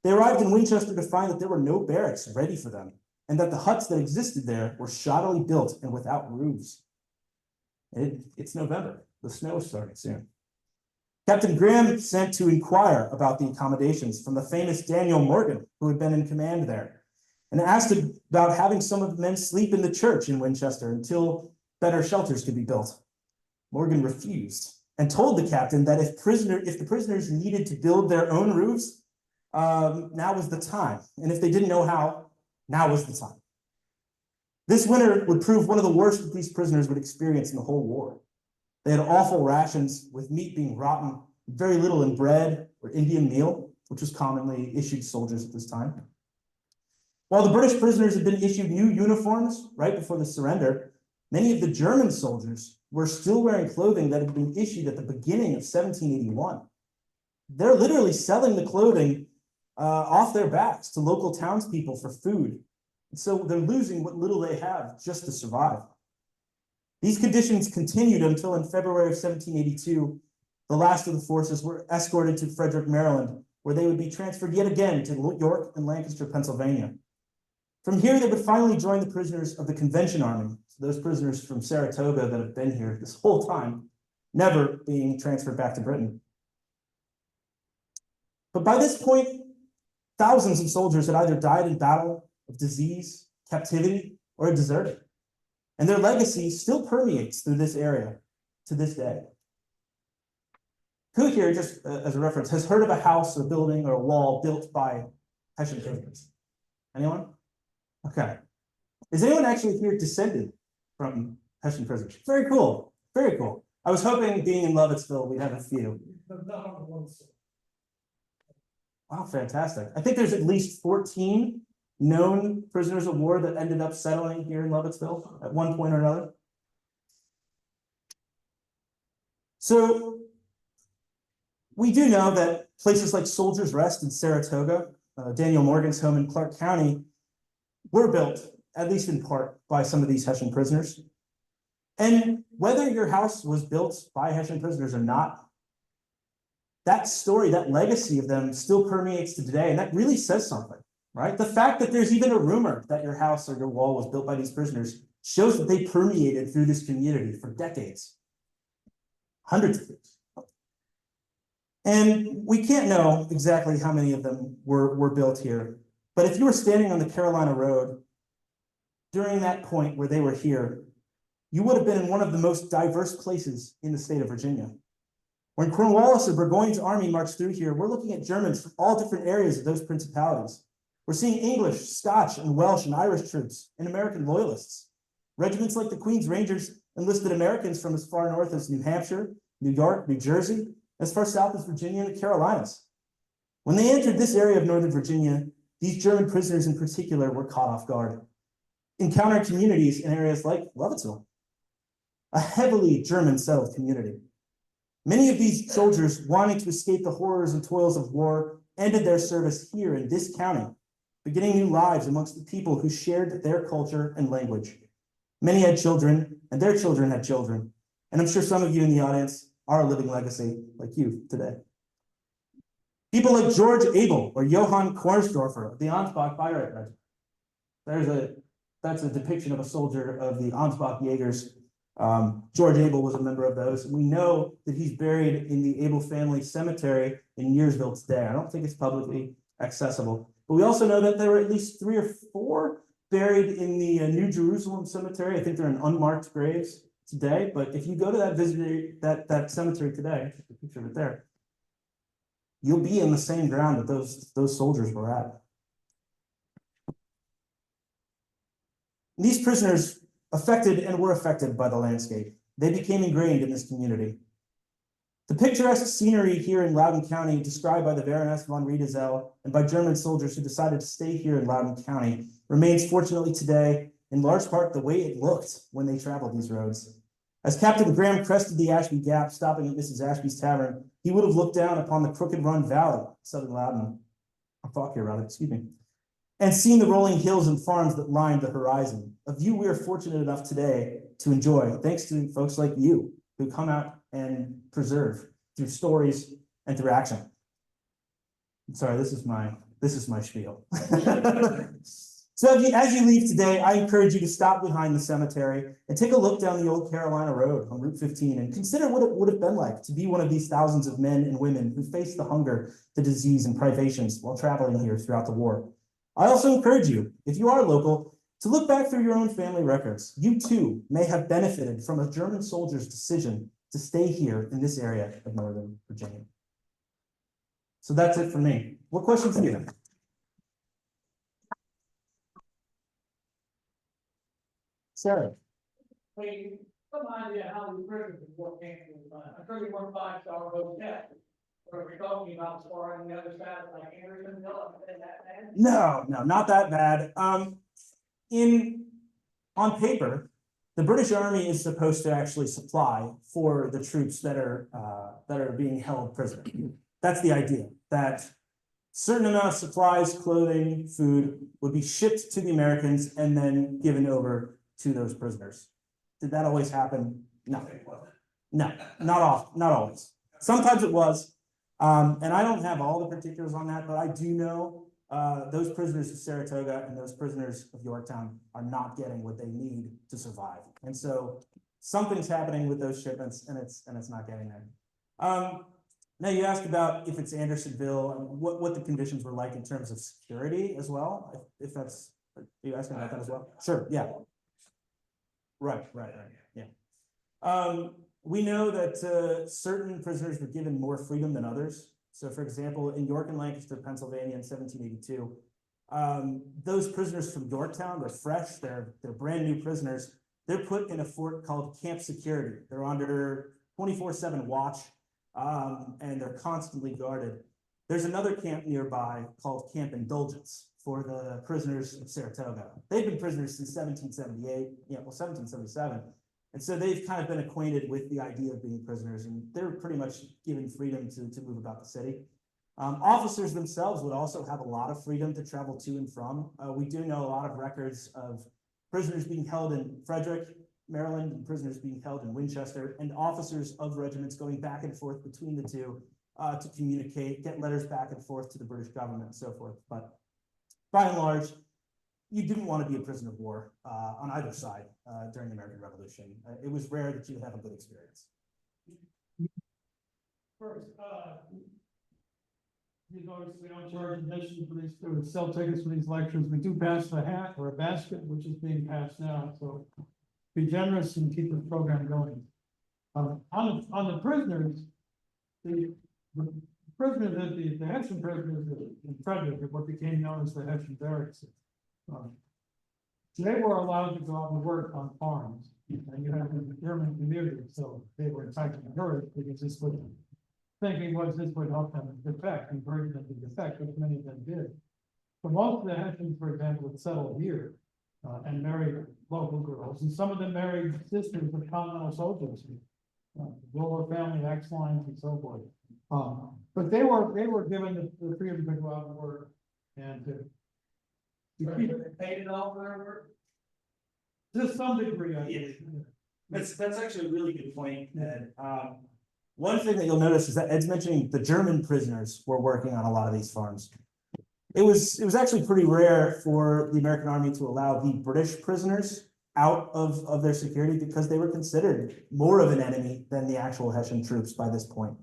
They arrived in Winchester to find that there were no barracks ready for them, and that the huts that existed there were shoddily built and without roofs. It's November. The snow is starting soon. Captain Graham sent to inquire about the accommodations from the famous Daniel Morgan, who had been in command there, and asked about having some of the men sleep in the church in Winchester until better shelters could be built. Morgan refused, and told the captain that if the prisoners needed to build their own roofs, now was the time. And if they didn't know how, now was the time. This winter would prove one of the worst that these prisoners would experience in the whole war. They had awful rations, with meat being rotten, very little in bread or Indian meal, which was commonly issued soldiers at this time. While the British prisoners had been issued new uniforms right before the surrender, many of the German soldiers were still wearing clothing that had been issued at the beginning of 1781. They're literally selling the clothing off their backs to local townspeople for food. And so they're losing what little they have just to survive. These conditions continued until in February of 1782, the last of the forces were escorted to Frederick, Maryland, where they would be transferred yet again to York and Lancaster, Pennsylvania. From here, they would finally join the prisoners of the Convention Army, so those prisoners from Saratoga that have been here this whole time, never being transferred back to Britain. But by this point, thousands of soldiers had either died in battle, of disease, captivity, or had deserted. And their legacy still permeates through this area to this day. Who here, just as a reference, has heard of a house or building or a wall built by Hessian prisoners? Anyone? Okay. Is anyone actually here descended from Hessian prisoners? Very cool. Very cool. I was hoping, being in Lovettsville, we'd have a few. Wow, fantastic. I think there's at least 14 known prisoners of war that ended up settling here in Lovettsville at one point or another. So we do know that places like Soldiers Rest in Saratoga, Daniel Morgan's home in Clark County, were built, at least in part, by some of these Hessian prisoners. And whether your house was built by Hessian prisoners or not, that story, that legacy of them still permeates to today, and that really says something, right? The fact that there's even a rumor that your house or your wall was built by these prisoners shows that they permeated through this community for decades, hundreds of years. And we can't know exactly how many of them were built here, but if you were standing on the Carolina Road during that point where they were here, you would have been in one of the most diverse places in the state of Virginia. When Cornwallis and Burgoyne's army marched through here, we're looking at Germans from all different areas of those principalities. We're seeing English, Scotch, and Welsh and Irish troops and American loyalists. Regiments like the Queen's Rangers enlisted Americans from as far north as New Hampshire, New York, New Jersey, as far south as Virginia and the Carolinas. When they entered this area of Northern Virginia, these German prisoners in particular were caught off guard, encountering communities in areas like Lovettsville, a heavily German settled community. Many of these soldiers, wanting to escape the horrors and toils of war, ended their service here in this county, beginning new lives amongst the people who shared their culture and language. Many had children, and their children had children. And I'm sure some of you in the audience are a living legacy like you today. People like George Abel or Johann Kornsdorfer of the Ansbach Fire Regiment. That's a depiction of a soldier of the Ansbach Jaegers. George Abel was a member of those. We know that he's buried in the Abel family cemetery in Yearsville today. I don't think it's publicly accessible, but we also know that there were at least 3 or 4 buried in the New Jerusalem cemetery. I think they're in unmarked graves today, but if you go to that cemetery today, just a picture of it there, you'll be in the same ground that those soldiers were at. These prisoners were affected by the landscape. They became ingrained in this community. The picturesque scenery here in Loudoun County, described by the Baroness von Riedesel and by German soldiers who decided to stay here in Loudoun County, remains fortunately today, in large part, the way it looked when they traveled these roads. As Captain Graham crested the Ashby Gap, stopping at Mrs. Ashby's Tavern, he would have looked down upon the Crooked Run Valley, southern Loudoun, and seen the rolling hills and farms that lined the horizon, a view we are fortunate enough today to enjoy, thanks to folks like you who come out and preserve through stories and through action. I'm sorry, this is my spiel. So as you leave today, I encourage you to stop behind the cemetery and take a look down the old Carolina Road on Route 15 and consider what it would have been like to be one of these thousands of men and women who faced the hunger, the disease, and privations while traveling here throughout the war. I also encourage you, if you are local, to look back through your own family records. You too may have benefited from a German soldier's decision to to stay here in this area of Northern Virginia. So that's it for me. What questions do you have? Sarah. Hey, some idea how the prisoners work I'm sure you want 5-star hotel. Or we're talking about as far on the other side, like Andersonville, and that bad? No, not that bad. On paper, the British Army is supposed to actually supply for the troops that are being held prisoner. That's the idea, that certain amount of supplies, clothing, food would be shipped to the Americans and then given over to those prisoners. Did that always happen? No. No, not always. Sometimes it was. And I don't have all the particulars on that, but I do know those prisoners of Saratoga and those prisoners of Yorktown are not getting what they need to survive. And so something's happening with those shipments and it's not getting there. Now you asked about if it's Andersonville and what the conditions were like in terms of security as well. If that's, are you asking about that as well? Sure, yeah. Right, yeah. We know that certain prisoners were given more freedom than others. So for example, in York and Lancaster, Pennsylvania in 1782, those prisoners from Yorktown, they're fresh, they're brand new prisoners. They're put in a fort called Camp Security. They're under 24/7 watch, and they're constantly guarded. There's another camp nearby called Camp Indulgence for the prisoners of Saratoga. They've been prisoners since 1778, 1777. And so they've kind of been acquainted with the idea of being prisoners, and they're pretty much given freedom to move about the city. Officers themselves would also have a lot of freedom to travel to and from. We do know a lot of records of prisoners being held in Frederick, Maryland, and prisoners being held in Winchester, and officers of regiments going back and forth between the two to communicate, get letters back and forth to the British government and so forth. But by and large, you didn't want to be a prisoner of war on either side during the American Revolution. It was rare that you would have a good experience. First, you notice we don't charge admission for these students, sell tickets for these lectures. We do pass the hat or a basket, which is being passed now. So be generous and keep the program going. On the prisoners, the prisoners, the Hessian prisoners in Frederick, what became known as the Hessian barracks, they were allowed to go out and work on farms, and you have the German community, so they were entitled to encourage because this would this would help them defect, encourage them to defect, which many of them did. But most of the Hessians, for example, would settle here and marry local girls, and some of them married sisters of continental soldiers, lower family X lines and so forth. But they were given the freedom to go out and work and to they paid it all for their work? To some degree, I guess. That's actually a really good point, Ed. One thing that you'll notice is that Ed's mentioning the German prisoners were working on a lot of these farms. It was actually pretty rare for the American Army to allow the British prisoners out of their security because they were considered more of an enemy than the actual Hessian troops by this point.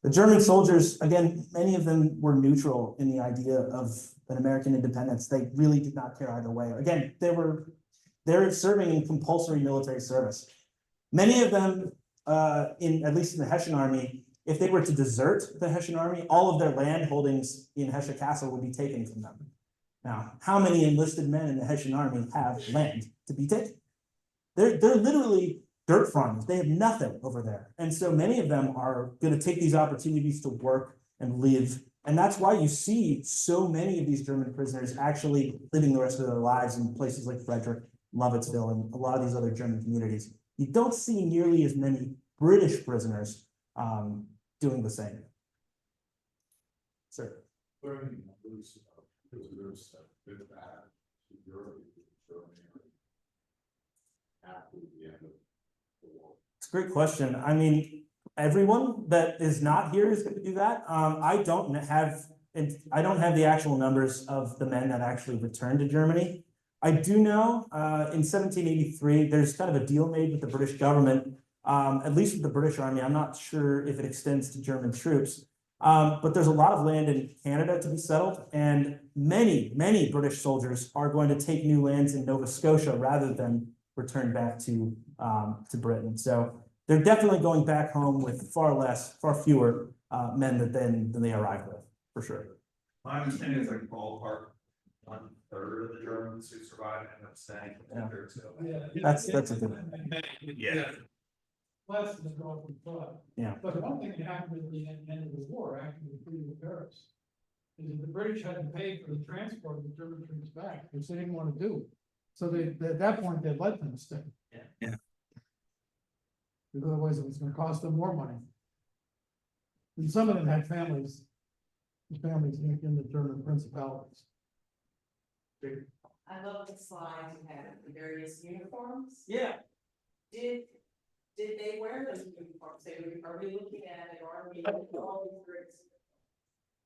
The German soldiers, again, many of them were neutral in the idea of an American independence. They really did not care either way. Again, they're serving in compulsory military service. Many of them, at least in the Hessian army, if they were to desert the Hessian army, all of their land holdings in Hesse Castle would be taken from them. Now, how many enlisted men in the Hessian army have land to be taken? They're literally dirt farmers. They have nothing over there. And so many of them are going to take these opportunities to work and live. And that's why you see so many of these German prisoners actually living the rest of their lives in places like Frederick, Lovettsville, and a lot of these other German communities. You don't see nearly as many British prisoners doing the same. Sir. Learning numbers of prisoners have been back to Europe and Germany after the end of the war. It's a great question. I mean, everyone that is not here is going to do that. I don't have the actual numbers of the men that actually returned to Germany. I do know in 1783, there's kind of a deal made with the British government, at least with the British Army. I'm not sure if it extends to German troops, but there's a lot of land in Canada to be settled, and many British soldiers are going to take new lands in Nova Scotia rather than return back to Britain. So they're definitely going back home with far fewer men than they arrived with, for sure. My understanding is like ballpark 1/3 of the Germans who survived end up staying. Yeah. So. That's a good one. Yeah. Less than the Gulf War. Yeah. But one thing that happened at the end of the war, after the Treaty of Paris, is that the British hadn't paid for the transport of the German troops back, which they didn't want to do. So they, at that point, they let them stay. Yeah. Because otherwise it was gonna cost them more money. And some of them had families in the German principalities. I love the slide you had of the various uniforms. Yeah. Did they wear those uniforms? Are we looking at it, or are we all these groups?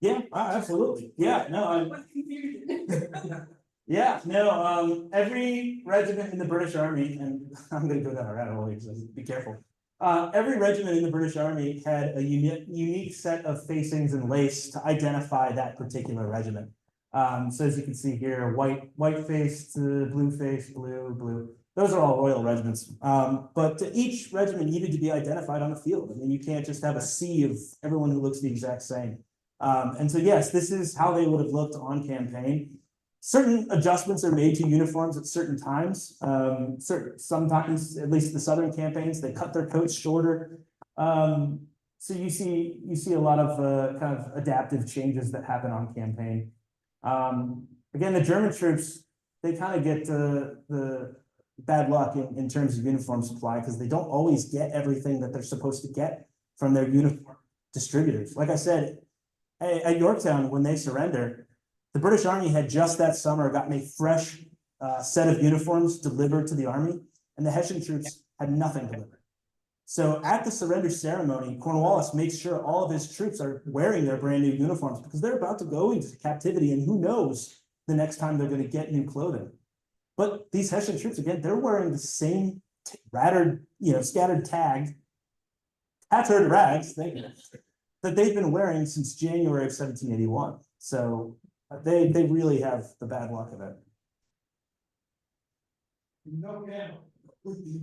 Yeah, absolutely. Yeah, no, What confusion. yeah, no, every regiment in the British Army, and I'm gonna go down a rabbit hole here, so be careful. Every regiment in the British Army had a unique set of facings and lace to identify that particular regiment. So as you can see here, white face to blue face, blue. Those are all royal regiments. But each regiment needed to be identified on the field. I mean, you can't just have a sea of everyone who looks the exact same. And so, yes, this is how they would have looked on campaign. Certain adjustments are made to uniforms at certain times. Sometimes, at least the Southern campaigns, they cut their coats shorter. So you see a lot of kind of adaptive changes that happen on campaign. Again, the German troops, they kind of get the bad luck in terms of uniform supply because they don't always get everything that they're supposed to get from their uniform distributors. Like I said, at Yorktown, when they surrender, the British Army had just that summer gotten a fresh set of uniforms delivered to the army, and the Hessian troops had nothing delivered. So at the surrender ceremony, Cornwallis makes sure all of his troops are wearing their brand new uniforms because they're about to go into captivity, and who knows the next time they're going to get new clothing. But these Hessian troops, again, they're wearing the same tattered rags that they've been wearing since January of 1781. So they really have the bad luck of it. No camo.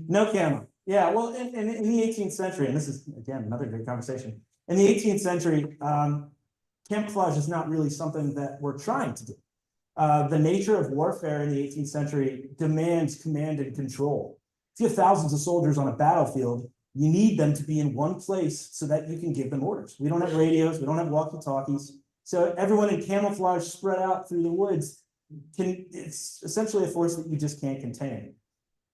No camo. Yeah, well, in the 18th century, and this is, again, another great conversation. In the 18th century, camouflage is not really something that we're trying to do. The nature of warfare in the 18th century demands command and control. If you have thousands of soldiers on a battlefield, you need them to be in one place so that you can give them orders. We don't have radios, we don't have walkie-talkies. So everyone in camouflage spread out through the woods it's essentially a force that you just can't contain.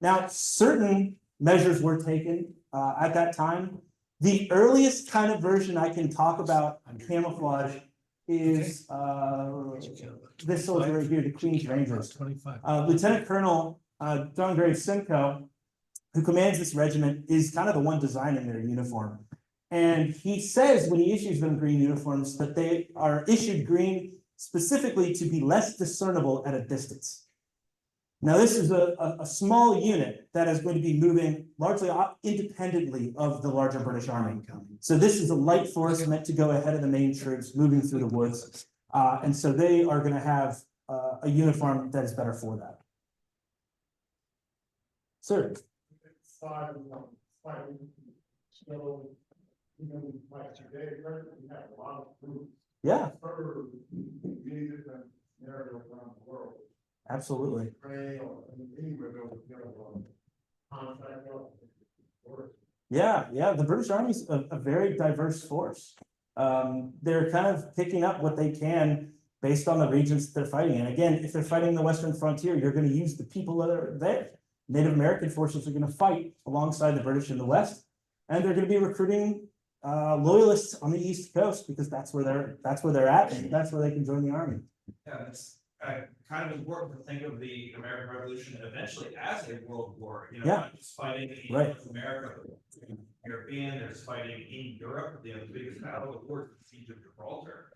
Now, certain measures were taken at that time. The earliest kind of version I can talk about camouflage is this soldier right here, the Queen's Rangers. Lieutenant Colonel Dungrave Simcoe, who commands this regiment, is kind of the one designing their uniform. And he says when he issues them green uniforms that they are issued green specifically to be less discernible at a distance. Now, this is a small unit that is going to be moving largely independently of the larger British Army. So this is a light force meant to go ahead of the main troops moving through the woods. And so they are going to have a uniform that is better for that. Sir. Yeah. Absolutely. Yeah, the British Army's a very diverse force. They're kind of picking up what they can based on the regions that they're fighting in. Again, if they're fighting the Western frontier, you're going to use the people that are there. Native American forces are going to fight alongside the British in the West, and they're going to be recruiting loyalists on the East Coast because that's where they're at, and that's where they can join the army. Yeah, it's kind of important to think of the American Revolution eventually as a world war. You know, not just fighting in North America, but European. There's fighting in Europe. The biggest battle of the war is the Siege of Gibraltar.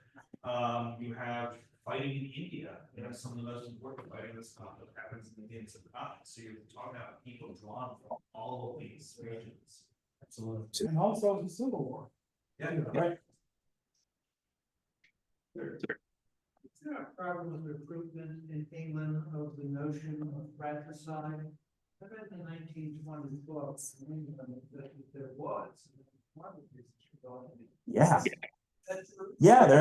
You have fighting in India. You know, some of the most important fighting that's that happens in the Indian subcontinent. So you're talking about people drawn from all of these regions. Absolutely. And also the Civil War. Yeah, right. Is there a problem with recruitment in England of the notion of fratricide? I read the 1920 books, there was. Yeah. Yeah, there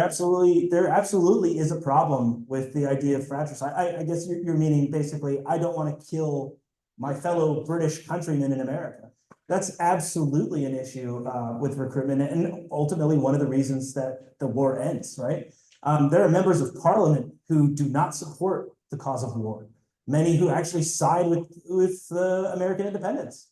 absolutely is a problem with the idea of fratricide. I guess you're meaning basically, I don't want to kill my fellow British countrymen in America. That's absolutely an issue with recruitment, and ultimately one of the reasons that the war ends, right? There are members of parliament who do not support the cause of war, many who actually side with American independence.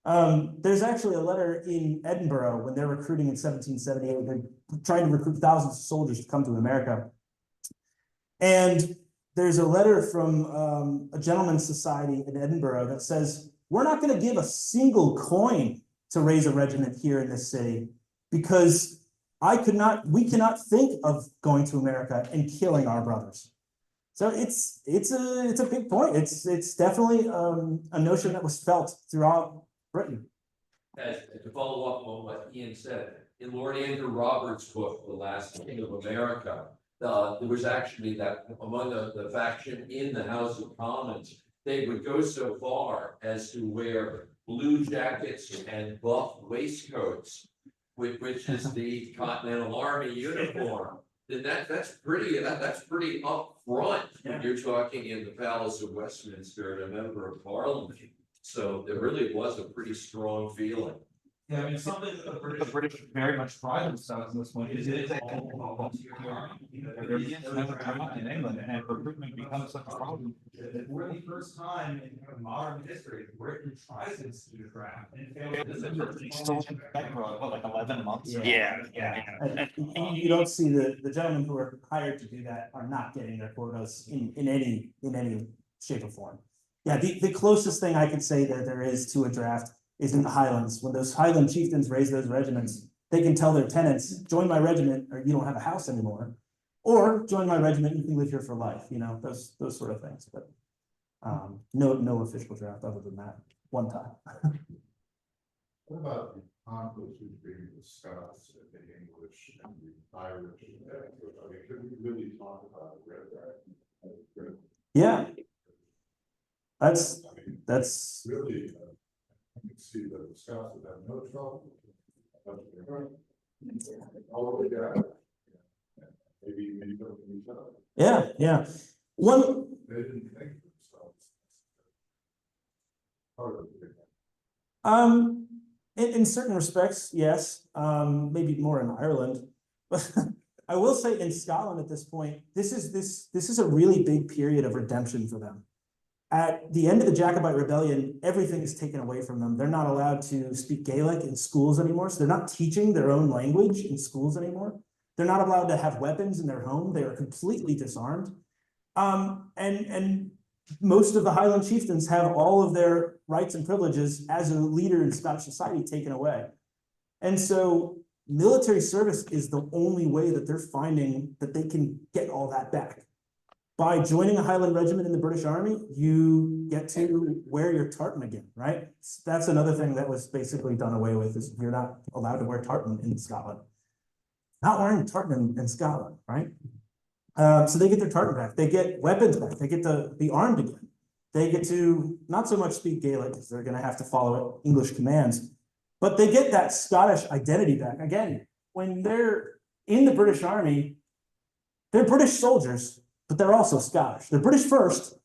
There's actually a letter in Edinburgh when they're recruiting in 1778, they're trying to recruit thousands of soldiers to come to America. And there's a letter from a gentleman's society in Edinburgh that says, we're not going to give a single coin to raise a regiment here in this city because we cannot think of going to America and killing our brothers. So it's a big point. It's definitely a notion that was felt throughout Britain. To follow up on what Ian said, in Lord Andrew Roberts' book, The Last King of America, there was actually that among the faction in the House of Commons, they would go so far as to wear blue jackets and buff waistcoats, which is the Continental Army uniform. Then that's pretty up front when you're talking in the Palace of Westminster and a member of Parliament. So there really was a pretty strong feeling. Yeah, I mean, something that the British very much pride themselves in this point is it is all volunteer army. You know, there is no draft in England, and recruitment becomes such a problem. For the first time in kind of modern history, Britain tries to institute a draft and fails. Like 11 months. Yeah. And you don't see the gentlemen who are hired to do that are not getting their quotas in any shape or form. Yeah, the closest thing I could say that there is to a draft is in the Highlands. When those Highland chieftains raise those regiments, they can tell their tenants, join my regiment or you don't have a house anymore, or join my regiment, you can live here for life, you know, those sort of things. But no official draft other than that one time. What about the conflicts between the Scots and the English and the Irish? I mean, could we really talk about red? Yeah. That's really, I can see that the Scots would have no trouble. All the way down. Maybe from each other. yeah. One. They didn't think themselves. Part of it. In certain respects, yes. Maybe more in Ireland, but I will say in Scotland at this point, this is a really big period of redemption for them. At the end of the Jacobite Rebellion, everything is taken away from them. They're not allowed to speak Gaelic in schools anymore, so they're not teaching their own language in schools anymore. They're not allowed to have weapons in their home. They are completely disarmed. And most of the Highland chieftains have all of their rights and privileges as a leader in Scottish society taken away. And so military service is the only way that they're finding that they can get all that back. By joining a Highland regiment in the British Army, you get to wear your tartan again, right? That's another thing that was basically done away with, is you're not allowed to wear tartan in Scotland. Not wearing tartan in Scotland, right? So they get their tartan back, they get weapons back, they get to be armed again. They get to not so much speak Gaelic, because they're gonna have to follow English commands, but they get that Scottish identity back. Again, when they're in the British Army, they're British soldiers, but they're also Scottish. They're British first,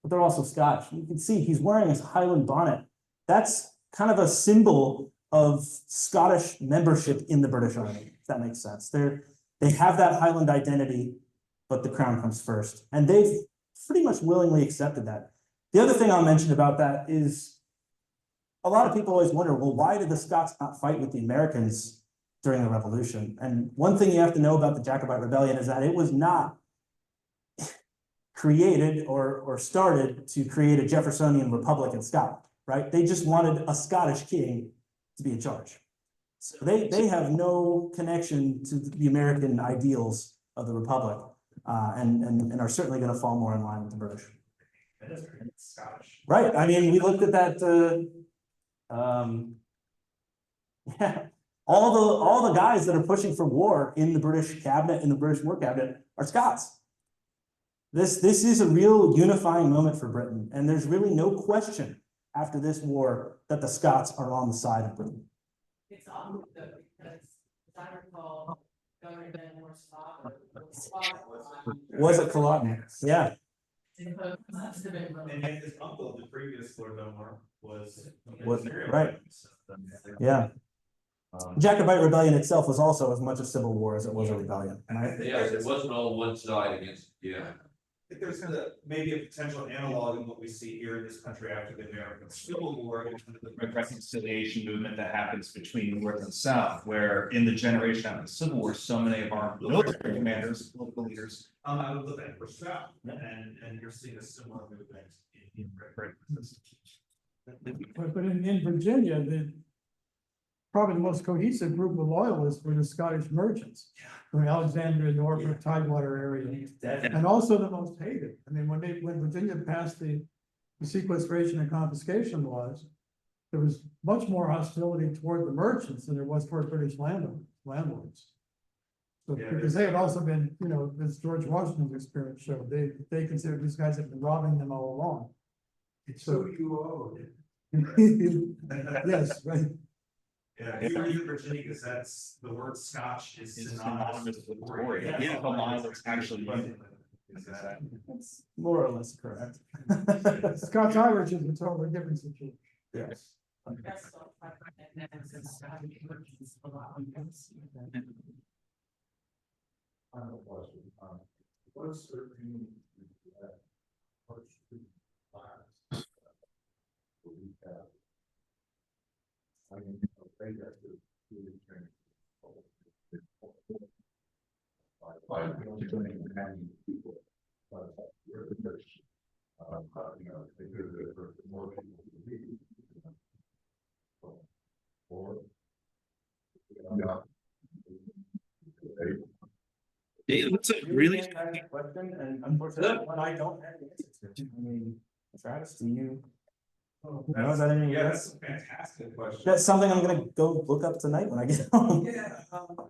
but they're also Scottish. You can see he's wearing his Highland bonnet. That's kind of a symbol of Scottish membership in the British Army, if that makes sense. They have that Highland identity, but the crown comes first. And they've pretty much willingly accepted that. The other thing I'll mention about that is a lot of people always wonder, well, why did the Scots not fight with the Americans during the Revolution? And one thing you have to know about the Jacobite Rebellion is that it was not created or started to create a Jeffersonian republic in Scotland, right? They just wanted a Scottish king to be in charge. So they have no connection to the American ideals of the republic, and are certainly going to fall more in line with the British. That is very Scottish. Right. I mean, we looked at that. Yeah, all the guys that are pushing for war in the British cabinet, in the British war cabinet, are Scots. This is a real unifying moment for Britain, and there's really no question after this war that the Scots are on the side of Britain. It's odd though, because as I recall, Governor Dunmore's father Was it Culloden? Yeah, And yet his uncle, the previous Lord Dunmore, was. right. Yeah. Jacobite rebellion itself was also as much a civil war as it was a rebellion, right? Yes, it wasn't all one side against, yeah. I think there's maybe a potential analog in what we see here in this country after the American Civil War. The reconciliation movement that happens between North and South, where in the generation after the Civil War, so many of our military commanders, political leaders. I would look at for South, and you're seeing a similar movement in Britain. But in Virginia, probably the most cohesive group of loyalists were the Scottish merchants from Alexandria, Norfolk, Tidewater area, and also the most hated. I mean, when Virginia passed the sequestration and confiscation laws, there was much more hostility toward the merchants than there was toward British landlords. So, Yeah, because they had also been, you know, as George Washington's experience showed, they considered these guys had been robbing them all along. So you owed. Yes, right. Yeah, if you read the Virginia Gazette's, the word Scotch is synonymous with glory. Yeah, the line that's actually. That's more or less correct. Scots Irish is a totally different situation. Yes. That's so and then since merchants a lot. I have a question. What's the meaning of that? We have. I mean, they got to really change. By doing people. We're the first. You know, they do it for more people to leave. Or. Yeah. It's a really. Question, and unfortunately, one I don't have the answer to. I mean, Travis, do you? No, is that any? Yeah, that's a fantastic question. That's something I'm gonna go look up tonight when I get home. Yeah,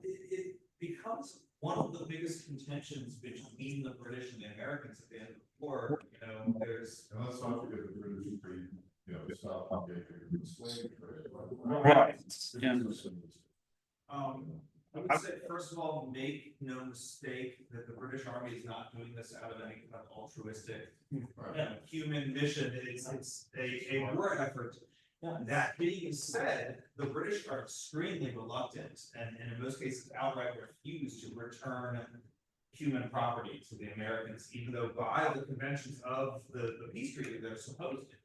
it becomes one of the biggest contentions between the British and the Americans at the end of the war. You know, there's. And let's not forget the British free, you know, stop getting slave trade. Right. Yeah. I would say, first of all, make no mistake that the British Army is not doing this out of any kind of altruistic, human mission. It's a war effort. That being said, the British are extremely reluctant and in most cases outright refuse to return human property to the Americans, even though by the conventions of the peace treaty they're supposed to.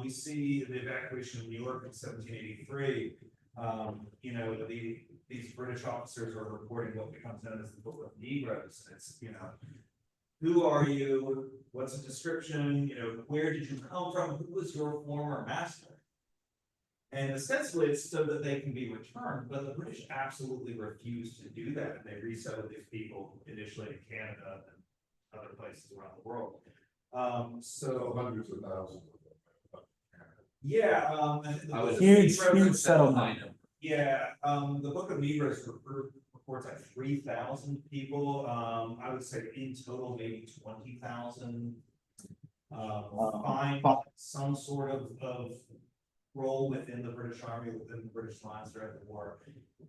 We see the evacuation of New York in 1783. You know, these British officers are reporting what becomes known as the Book of Negroes. It's, you know, who are you? What's a description? You know, where did you come from? Who was your former master? And ostensibly it's so that they can be returned, but the British absolutely refuse to do that. And they resettled these people initially in Canada and other places around the world. So Hundreds of thousands. yeah, Huge settlement. Yeah, the Book of Negroes reports like 3,000 people. I would say in total, maybe 20,000. Find some sort of role within the British Army, within the British lines during the war.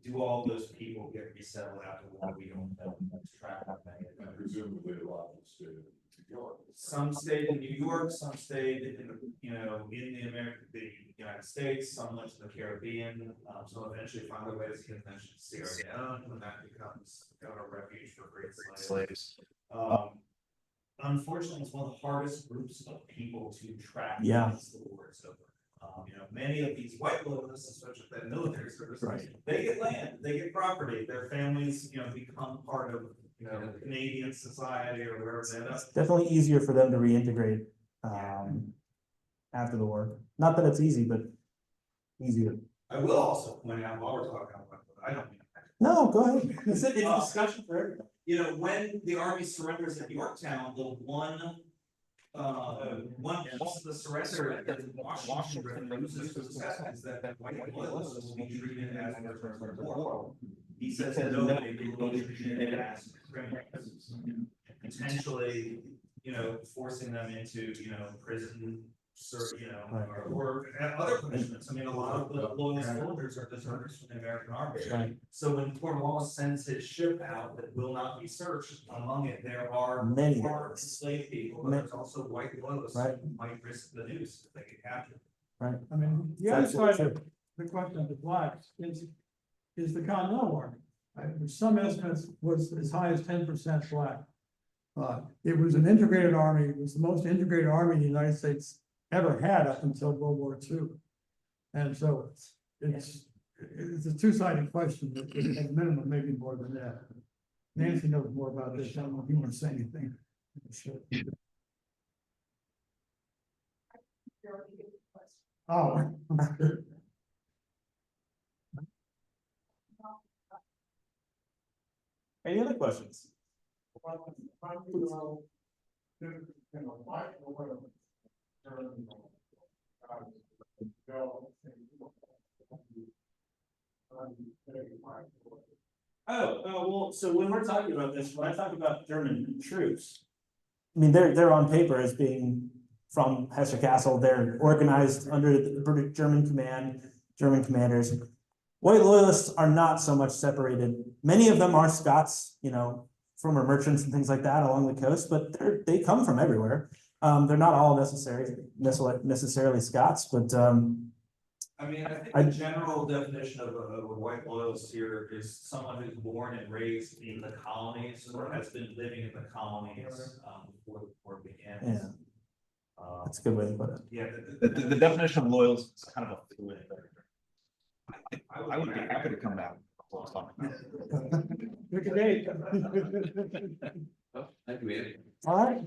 Do all those people get resettled after the war? We don't know. Track of many. And presumably a lot of stayed in New York. Some stayed in New York, some stayed in the United States, some went to the Caribbean, some eventually found their way to the convention of Sierra Leone, when that becomes a refuge for great slaves. Unfortunately, it's one of the hardest groups of people to track. Once the war is over. You know, many of these white loyalists, especially that military service, they get land, they get property, their families, you know, become part of, you know, Canadian society or wherever they end up. Definitely easier for them to reintegrate after the war. Not that it's easy, but easier. I will also point out while we're talking about what I don't mean. No, go ahead. It's a discussion for everybody. You know, when the army surrenders at Yorktown, the one piece of the surrender that Washington refuses to accept is that white loyalists will be treated as prisoners of war. He says no, they will be treated as criminals, potentially, you know, forcing them into, you know, prison Right. or other punishments. I mean, a lot of the loyalist soldiers are deserters from the American army. Right. So when Cornwallis sends his ship out that will not be searched, among it, there are Many. former enslaved people, but there's also white loyalists Right. who might risk the news if they get captured. Right. I mean, the other side of the question of the blacks is the Continental Army. Right? Some estimates was as high as 10% black. It was an integrated army. It was the most integrated army the United States ever had up until World War II. And so it's a two-sided question, but at minimum, maybe more than that. Nancy knows more about this. I don't know if you want to say anything. Sure. Oh. Any other questions? Well, so when we're talking about this, when I talk about German troops, I mean, they're on paper as being from Hesse Castle. They're organized under the British German command, German commanders. White loyalists are not so much separated. Many of them are Scots, you know, former merchants and things like that along the coast, but they come from everywhere. They're not all necessarily Scots, but I mean, I think the general definition of a white loyalist here is someone who's born and raised in the colonies or has been living in the colonies before the war begins. yeah, that's a good way to put it. Yeah. The definition of loyalist is kind of a fluid. I would be happy to come back. Look at eight. Oh, thank you, Ian. All right.